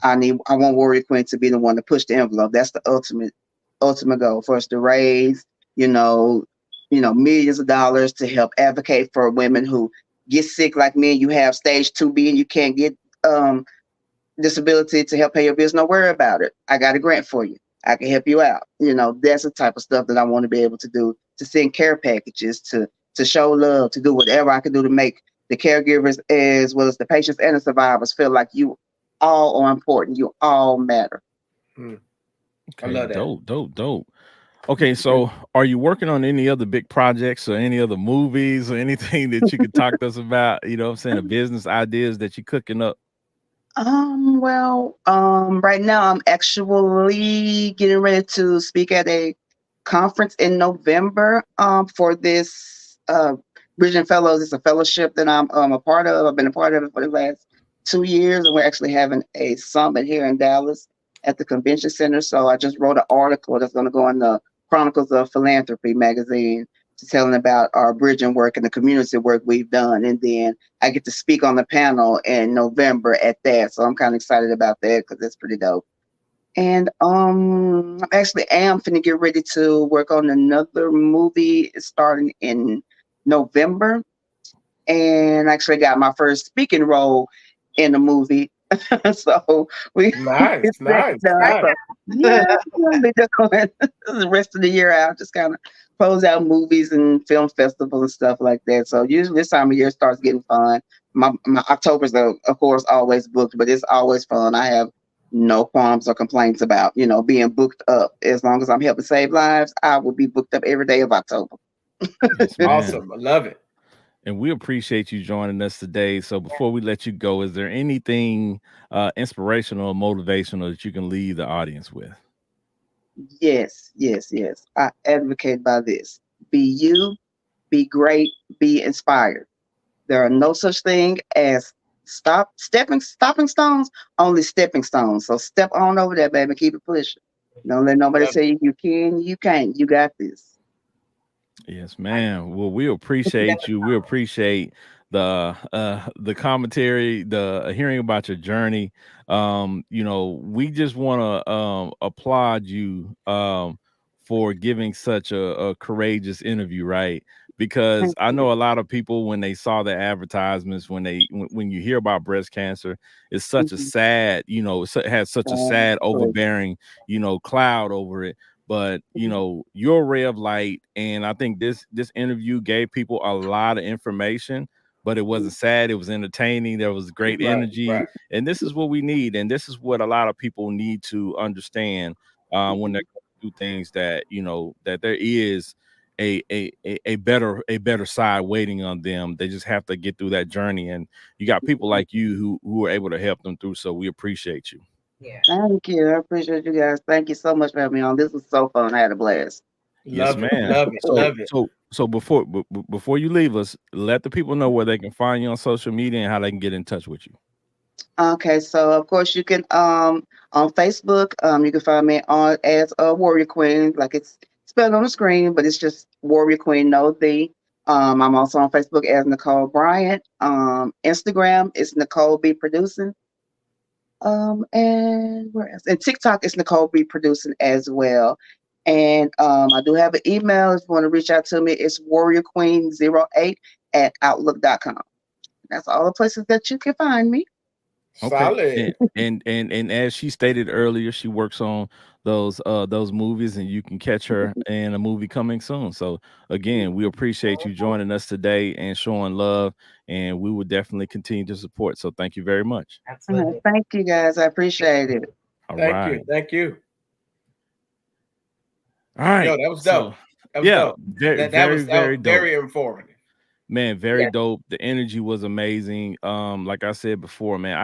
I want Warrior Queen to be the one to push the envelope. That's the ultimate goal for us to raise, you know, millions of dollars to help advocate for women who get sick like me and you have stage 2B and you can't get um disability to help pay your bills. No worry about it. I got a grant for you. I can help you out. That's the type of stuff that I want to be able to do, to send care packages, to show love, to do whatever I can do to make the caregivers as well as the patients and the survivors feel like you all are important. You all matter. Mm, I Okay. love that. Dope. Okay, so are you working on any other big projects or any other movies or anything that you could talk to us about? You know what I'm saying? The business ideas that you're cooking up. Right now I'm actually getting ready to speak at a conference in November for this Bridging Fellows. It's a fellowship that I'm a part of. I've been a part of it for the last 2 years, and we're actually having a summit here in Dallas at the convention center. So I just wrote an article that's going to go in the Chronicles of Philanthropy magazine, to telling about our bridging work and the community work we've done. And then I get to speak on the panel in November at that. So I'm kind of excited about that because that's pretty dope. And I actually am finna get ready to work on another movie starting in November. And I actually got my first speaking role in the movie. So we Nice, it's that nice, done. nice. So yeah, I'm gonna be doing the rest of the year out, just kind of close out movies and film festivals and stuff like that. So usually this time of year starts getting fun. My October's of course always booked, but it's always fun. I have no qualms or complaints about, being booked up. As long as I'm helping save lives, I will be booked up every day of October. Yes, ma'am. Awesome. I love it. And we appreciate you joining us today. So before we let you go, is there anything inspirational or motivational that you can leave the audience with? Yes, yes, yes. I advocate by this. Be you, be great, be inspired. There are no such thing as stopping stones, only stepping stones. So step on over there, baby. Keep it pushing. Don't let nobody Love tell it. you you can, you can't. You got this. Yes, ma'am. Well, we appreciate you. We appreciate the commentary, the hearing about your journey. We just want to applaud you for giving such a courageous interview, right? Because Thank I you. know a lot of people when they saw the advertisements, when you hear about breast cancer, it's such a Mhm. sad, it has such a sad, Pleasure. overbearing, cloud over it, but Mhm. you're a ray of light, and I think this interview gave people a lot of information, but it wasn't sad, it was entertaining, there was great Right. energy, Right. and this is what we need, and this is what a lot of people need to understand when they're Mhm. going to do things, that that there is a better side waiting on them. They just have to get through that journey, and you got people like you who are able to help them through, so we appreciate you. Yeah. Thank you. I appreciate you guys. Thank you so much for having me on. This was so fun. I had a blast. Yes, Love it. man. Love it. So Love it. so so before you leave us, let the people know where they can find you on social media and how they can get in touch with you. Okay, so of course you can on Facebook, you can find me on as a Warrior Queen, like it's spelled on the screen, but it's just Warrior Queen, no the. I'm also on Facebook as Nicole Bryant. Instagram is Nicole B Producing. And where else? And TikTok is Nicole B Producing as well. And I do have an email if you want to reach out to me. It's warriorqueen08 at outlook.com. That's all the places that you can find me. Okay. Solid. And as she stated earlier, she works on those movies, and you can catch her in a movie coming soon. So again, we appreciate you joining us today and showing love, and we will definitely continue to support. So thank you very much. Absolutely. Thank you guys. I appreciate it. All Thank you. right. Thank you. All Yo, right. that was So dope. That was yeah, dope. very, That very, was that was very dope. very informative. Man, very Yeah. dope. The energy was amazing. Like I said before, man,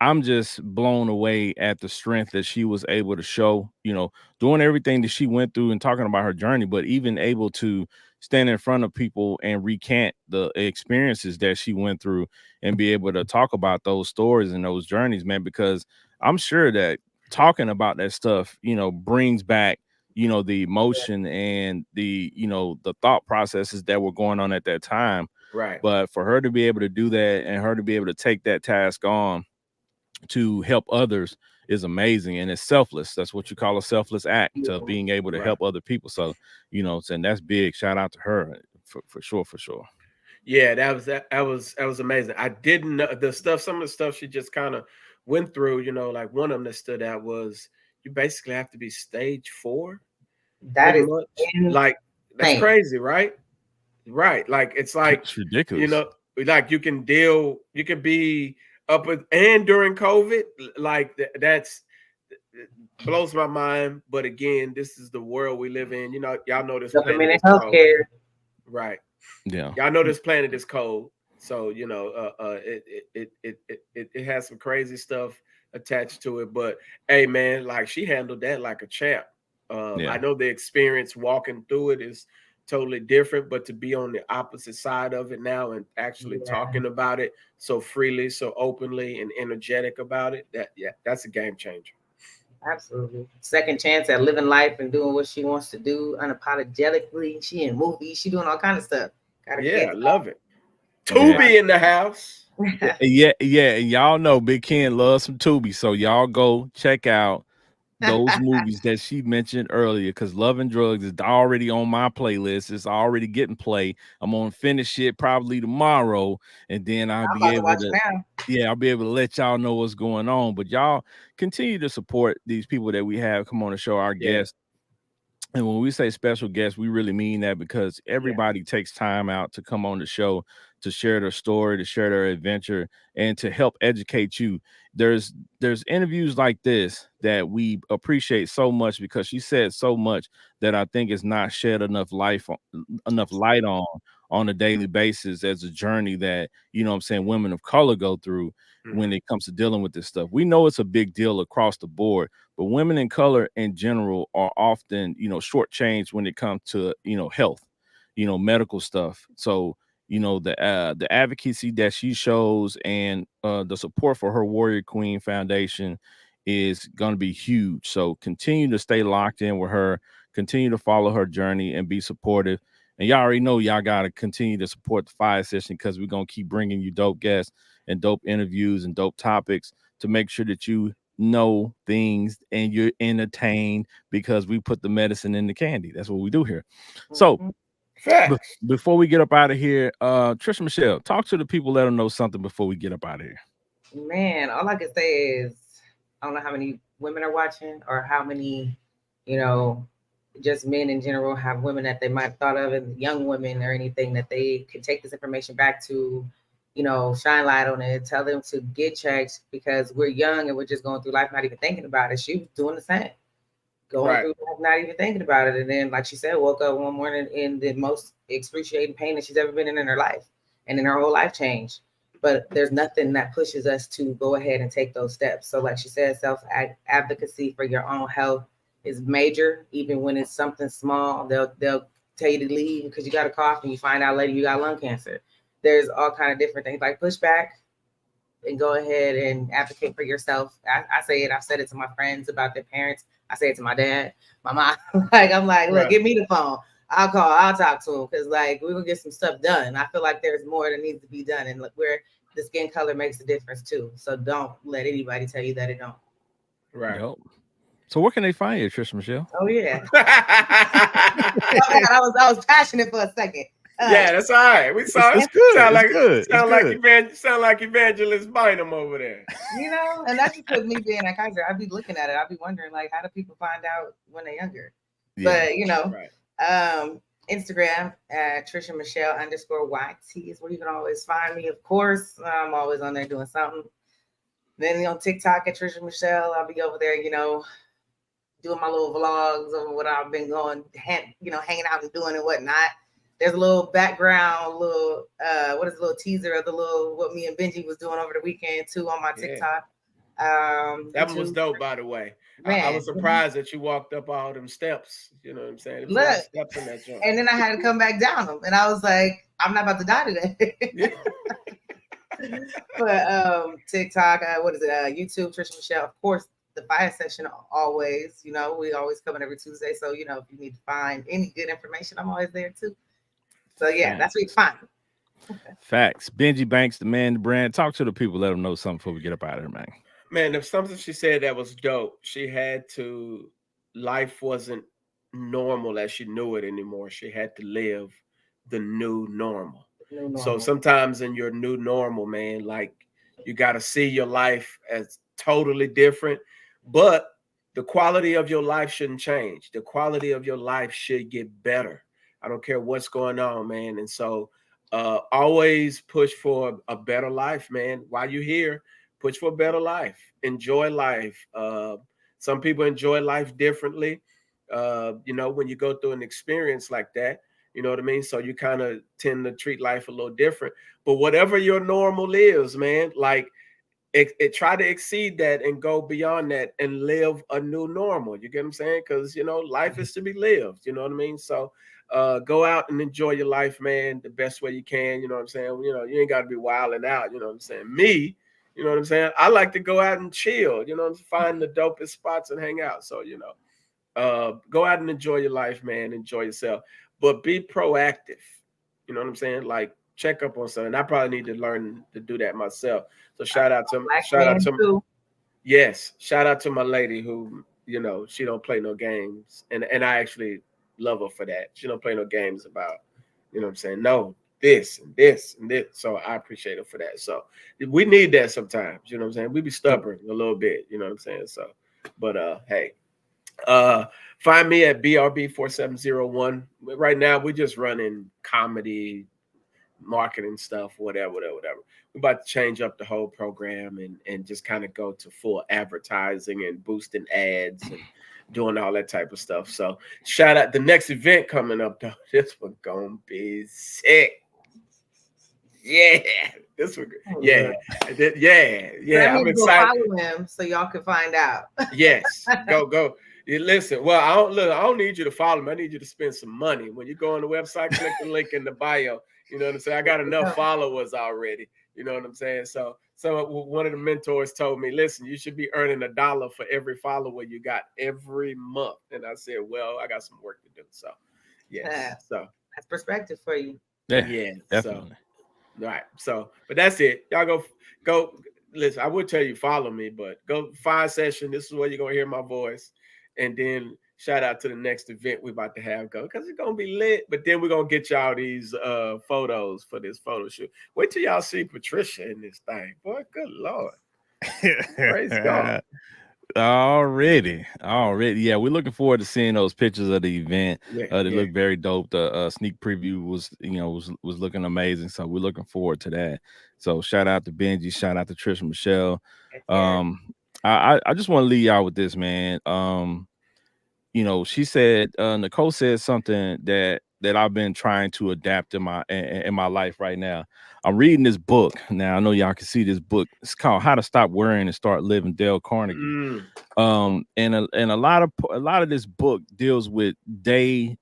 I'm just blown away at the strength that she was able to show, doing everything that she went through and talking about her journey, but even able to stand in front of people and recant the experiences that she went through and be able to talk about those stories and those journeys, man, because I'm sure that talking about that stuff, brings back, the emotion and the thought processes that were going on at that time. Right. But for her to be able to do that and her to be able to take that task on to help others is amazing, and it's selfless. That's what you call a selfless act, of being able to Right. help other people. So and that's big. Shout out to her for sure, for sure. Yeah, that was amazing. I didn't know the stuff, some of the stuff she just kind of went through, like one of them that stood out was you basically have to be stage 4 That pretty is much. Like that's insane. crazy, right? Right. Like it's like, It's you ridiculous. know, like you can be up with, and during COVID, like that's it blows my mind. But again, this is the world we live in. Y'all know this planet Government is and cold. healthcare. Right. Yeah. Y'all know this planet is cold. So, it has some crazy stuff attached to it. But hey man, like she handled that like a champ. I Yeah. know the experience walking through it is totally different, but to be on the opposite side of it now and actually Yeah, talking about it so freely, so openly and energetic about it, that's a game changer. absolutely. Second chance at living life and doing what she wants to do unapologetically. She in movies. She doing all kind of stuff. Got her Yeah, I kids. love it. Yeah. Tubi in the house. Yeah, and y'all know Big Ken loves some Tubi, so y'all go check out those movies that she mentioned earlier, because Love and Drugs is already on my playlist. It's already getting play. I'm gonna finish it probably tomorrow, and then I'll I'm be about to able watch to, it now. yeah, I'll be able to let y'all know what's going on. But y'all continue to support these people that we have come on the show, our Yeah, guests. And when we say special guests, we really mean that, because Yeah. everybody takes time out to come on the show to share their story, to share their adventure, and to help educate you. There's interviews like this that we appreciate so much because she said so much that I think is not shed enough light on a daily basis as a journey that, you know what I'm saying, women of color go through when it comes to dealing with this stuff. We know it's a big deal across the board, but women in color in general are often, you know, shortchanged when it comes to, you know, health, you know, medical stuff. So, you know, the advocacy that she shows and the support for her Warrior Queen Foundation is going to be huge. So continue to stay locked in with her, continue to follow her journey and be supportive. And y'all already know y'all got to continue to support the Fiyah Session because we're going to keep bringing you dope guests and dope interviews and dope topics to make sure that you know things and you're entertained because we put the medicine in the candy. That's what we do here. So before we get up out of here, Trisha Michelle, talk to the people, let them know something before we get up out of here. Man, all I can say is I don't know how many women are watching or how many, you know, just men in general have women that they might have thought of, and young women or anything that they could take this information back to, you know, shine light on it, tell them to get checked because we're young and we're just going through life not even thinking about it. She was doing the same, going through life not even thinking about it. And then, like she said, woke up one morning in the most excruciating pain that she's ever been in her life, and then her whole life changed. But there's nothing that pushes us to go ahead and take those steps. So like she said, self-advocacy for your own health is major. Even when it's something small, they'll tell you to leave because you got a cough and you find out later you got lung cancer. There's all kind of different things like push back and go ahead and advocate for yourself. I say it, I've said it to my friends about their parents. I say it to my dad, my mom. I'm like, look, give me the phone. I'll call, I'll talk to him because like we will get some stuff done. I feel like there's more that needs to be done, and look where the skin color makes a difference too. So don't let anybody tell you that it don't. Right. Yep. So where can they find you, Trisha Michelle? Oh yeah. I was passionate for a second. Yeah, that's all right. We saw it's good. Sound like Evangelist Bynum over there. You know, and that's just with me being at Kaiser. I'd be looking at it. I'd be wondering like, how do people find out when they're younger? Yeah. But you know, Instagram at Trisha Michelle _YT is where you can always find me. Of course, I'm always on there doing something. Then on TikTok at Trisha Michelle, I'll be over there, you know, doing my little vlogs of what I've been going, you know, hanging out and doing and whatnot. There's a little background, little little teaser of the little what me and Benji was doing over the weekend too on my TikTok. That one was dope, by the way. I was surprised that you walked up all them steps. You know what I'm saying? There's a lot of steps in that joint. And then I had to come back down them, and I was like, I'm not about to die today. But TikTok, YouTube, Trisha Michelle, of course. The Fiyah Session always, you know, we always come in every Tuesday. So, you know, if you need to find any good information, I'm always there too. So yeah, that's what you find. Facts. Benji Banks, the man, the brand. Talk to the people, let them know something before we get up out of here, man. Man, there's something she said that was dope. She had to, life wasn't normal as she knew it anymore. She had to live the new normal. So sometimes in your new normal, man, like you got to see your life as totally different, but the quality of your life shouldn't change. The quality of your life should get better. I don't care what's going on, man. And so always push for a better life, man. While you're here, push for a better life. Enjoy life. Some people enjoy life differently. You know, when you go through an experience like that, you know what I mean? So you kind of tend to treat life a little different. But whatever your normal is, man, like it try to exceed that and go beyond that and live a new normal. You get what I'm saying? Because, you know, life is to be lived. You know what I mean? So go out and enjoy your life, man, the best way you can. You know what I'm saying? You know, you ain't got to be wilding out. You know what I'm saying? Me, you know what I'm saying? I like to go out and chill, you know, find the dopest spots and hang out. So, you know, go out and enjoy your life, man. Enjoy yourself. But be proactive. You know what I'm saying? Like check up on something. I probably need to learn to do that myself. So shout out to my lady who, you know, she don't play no games. And I actually love her for that. She don't play no games about, you know what I'm saying? No, this and this and this. So I appreciate her for that. So we need that sometimes, you know what I'm saying? We be stubborn a little bit, you know what I'm saying? So, but hey. Find me at BRB4701. Right now, we're just running comedy, marketing stuff, whatever. We're about to change up the whole program and just kind of go to full advertising and boosting ads and doing all that type of stuff. So shout out the next event coming up though. This one gonna be sick. Yeah, this one. Yeah, yeah. I'm excited. Follow him so y'all can find out. Yes, go. Listen, well, I don't need you to follow me. I need you to spend some money. When you go on the website, click the link in the bio. You know what I'm saying? I got enough followers already. You know what I'm saying? So one of the mentors told me, listen, you should be earning $1 for every follower you got every month. And I said, well, I got some work to do. So yes. So that's perspective for you. Yeah, definitely. So right. So, but that's it. Y'all go. Listen, I would tell you follow me, but go Fiyah Session. This is where you're gonna hear my voice. And then shout out to the next event we're about to have go because it's gonna be lit. But then we're gonna get y'all these photos for this photo shoot. Wait till y'all see Patricia in this thing. Boy, good Lord. Praise God. Already. Yeah, we're looking forward to seeing those pictures of the event. They look very dope. The sneak preview was looking amazing. So we're looking forward to that. So shout out to Benji, shout out to Trisha Michelle. I just want to leave y'all with this, man. She said, Nicole said something that I've been trying to adapt in my life right now. I'm reading this book now. I know y'all can see this book. It's called How to Stop Worrying and Start Living, Dale Carnegie. And a lot of this book deals with daily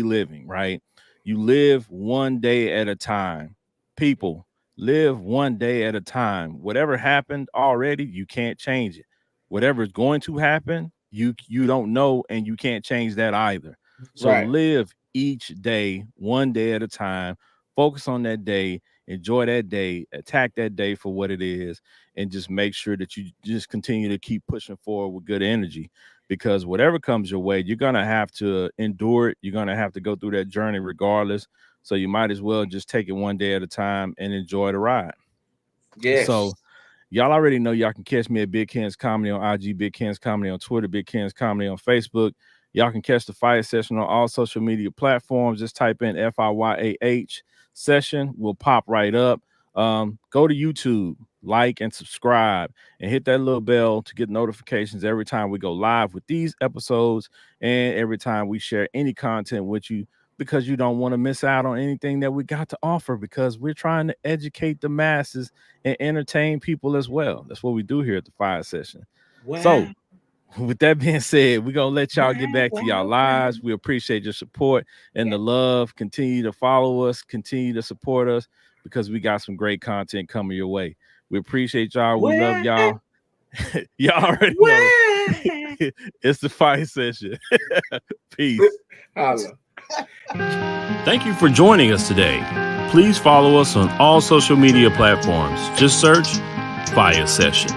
living, right? You live one day at a time. People live one day at a time. Whatever happened already, you can't change it. Whatever is going to happen, you don't know, and you can't change that either. So live each day, one day at a time. Focus on that day, enjoy that day, attack that day for what it is, and just make sure that you just continue to keep pushing forward with good energy, because whatever comes your way, you're going to have to endure it. You're going to have to go through that journey regardless. So you might as well just take it one day at a time and enjoy the ride. Yes. So y'all already know y'all can catch me at Big Ken's Comedy on IG, Big Ken's Comedy on Twitter, Big Ken's Comedy on Facebook. Y'all can catch the Fiyah Session on all social media platforms. Just type in FIYAH Session. Will pop right up. Go to YouTube, like and subscribe, and hit that little bell to get notifications every time we go live with these episodes and every time we share any content with you, because you don't want to miss out on anything that we got to offer, because we're trying to educate the masses and entertain people as well. That's what we do here at the Fiyah Session. Wow. So with that being said, we're going to let y'all get back to y'all lives. We appreciate your support and the love. Continue to follow us, continue to support us, because we got some great content coming your way. We appreciate y'all. We love y'all. Y'all already know. It's the Fiyah Session. Peace. Thank you for joining us today. Please follow us on all social media platforms. Just search Fiyah Session.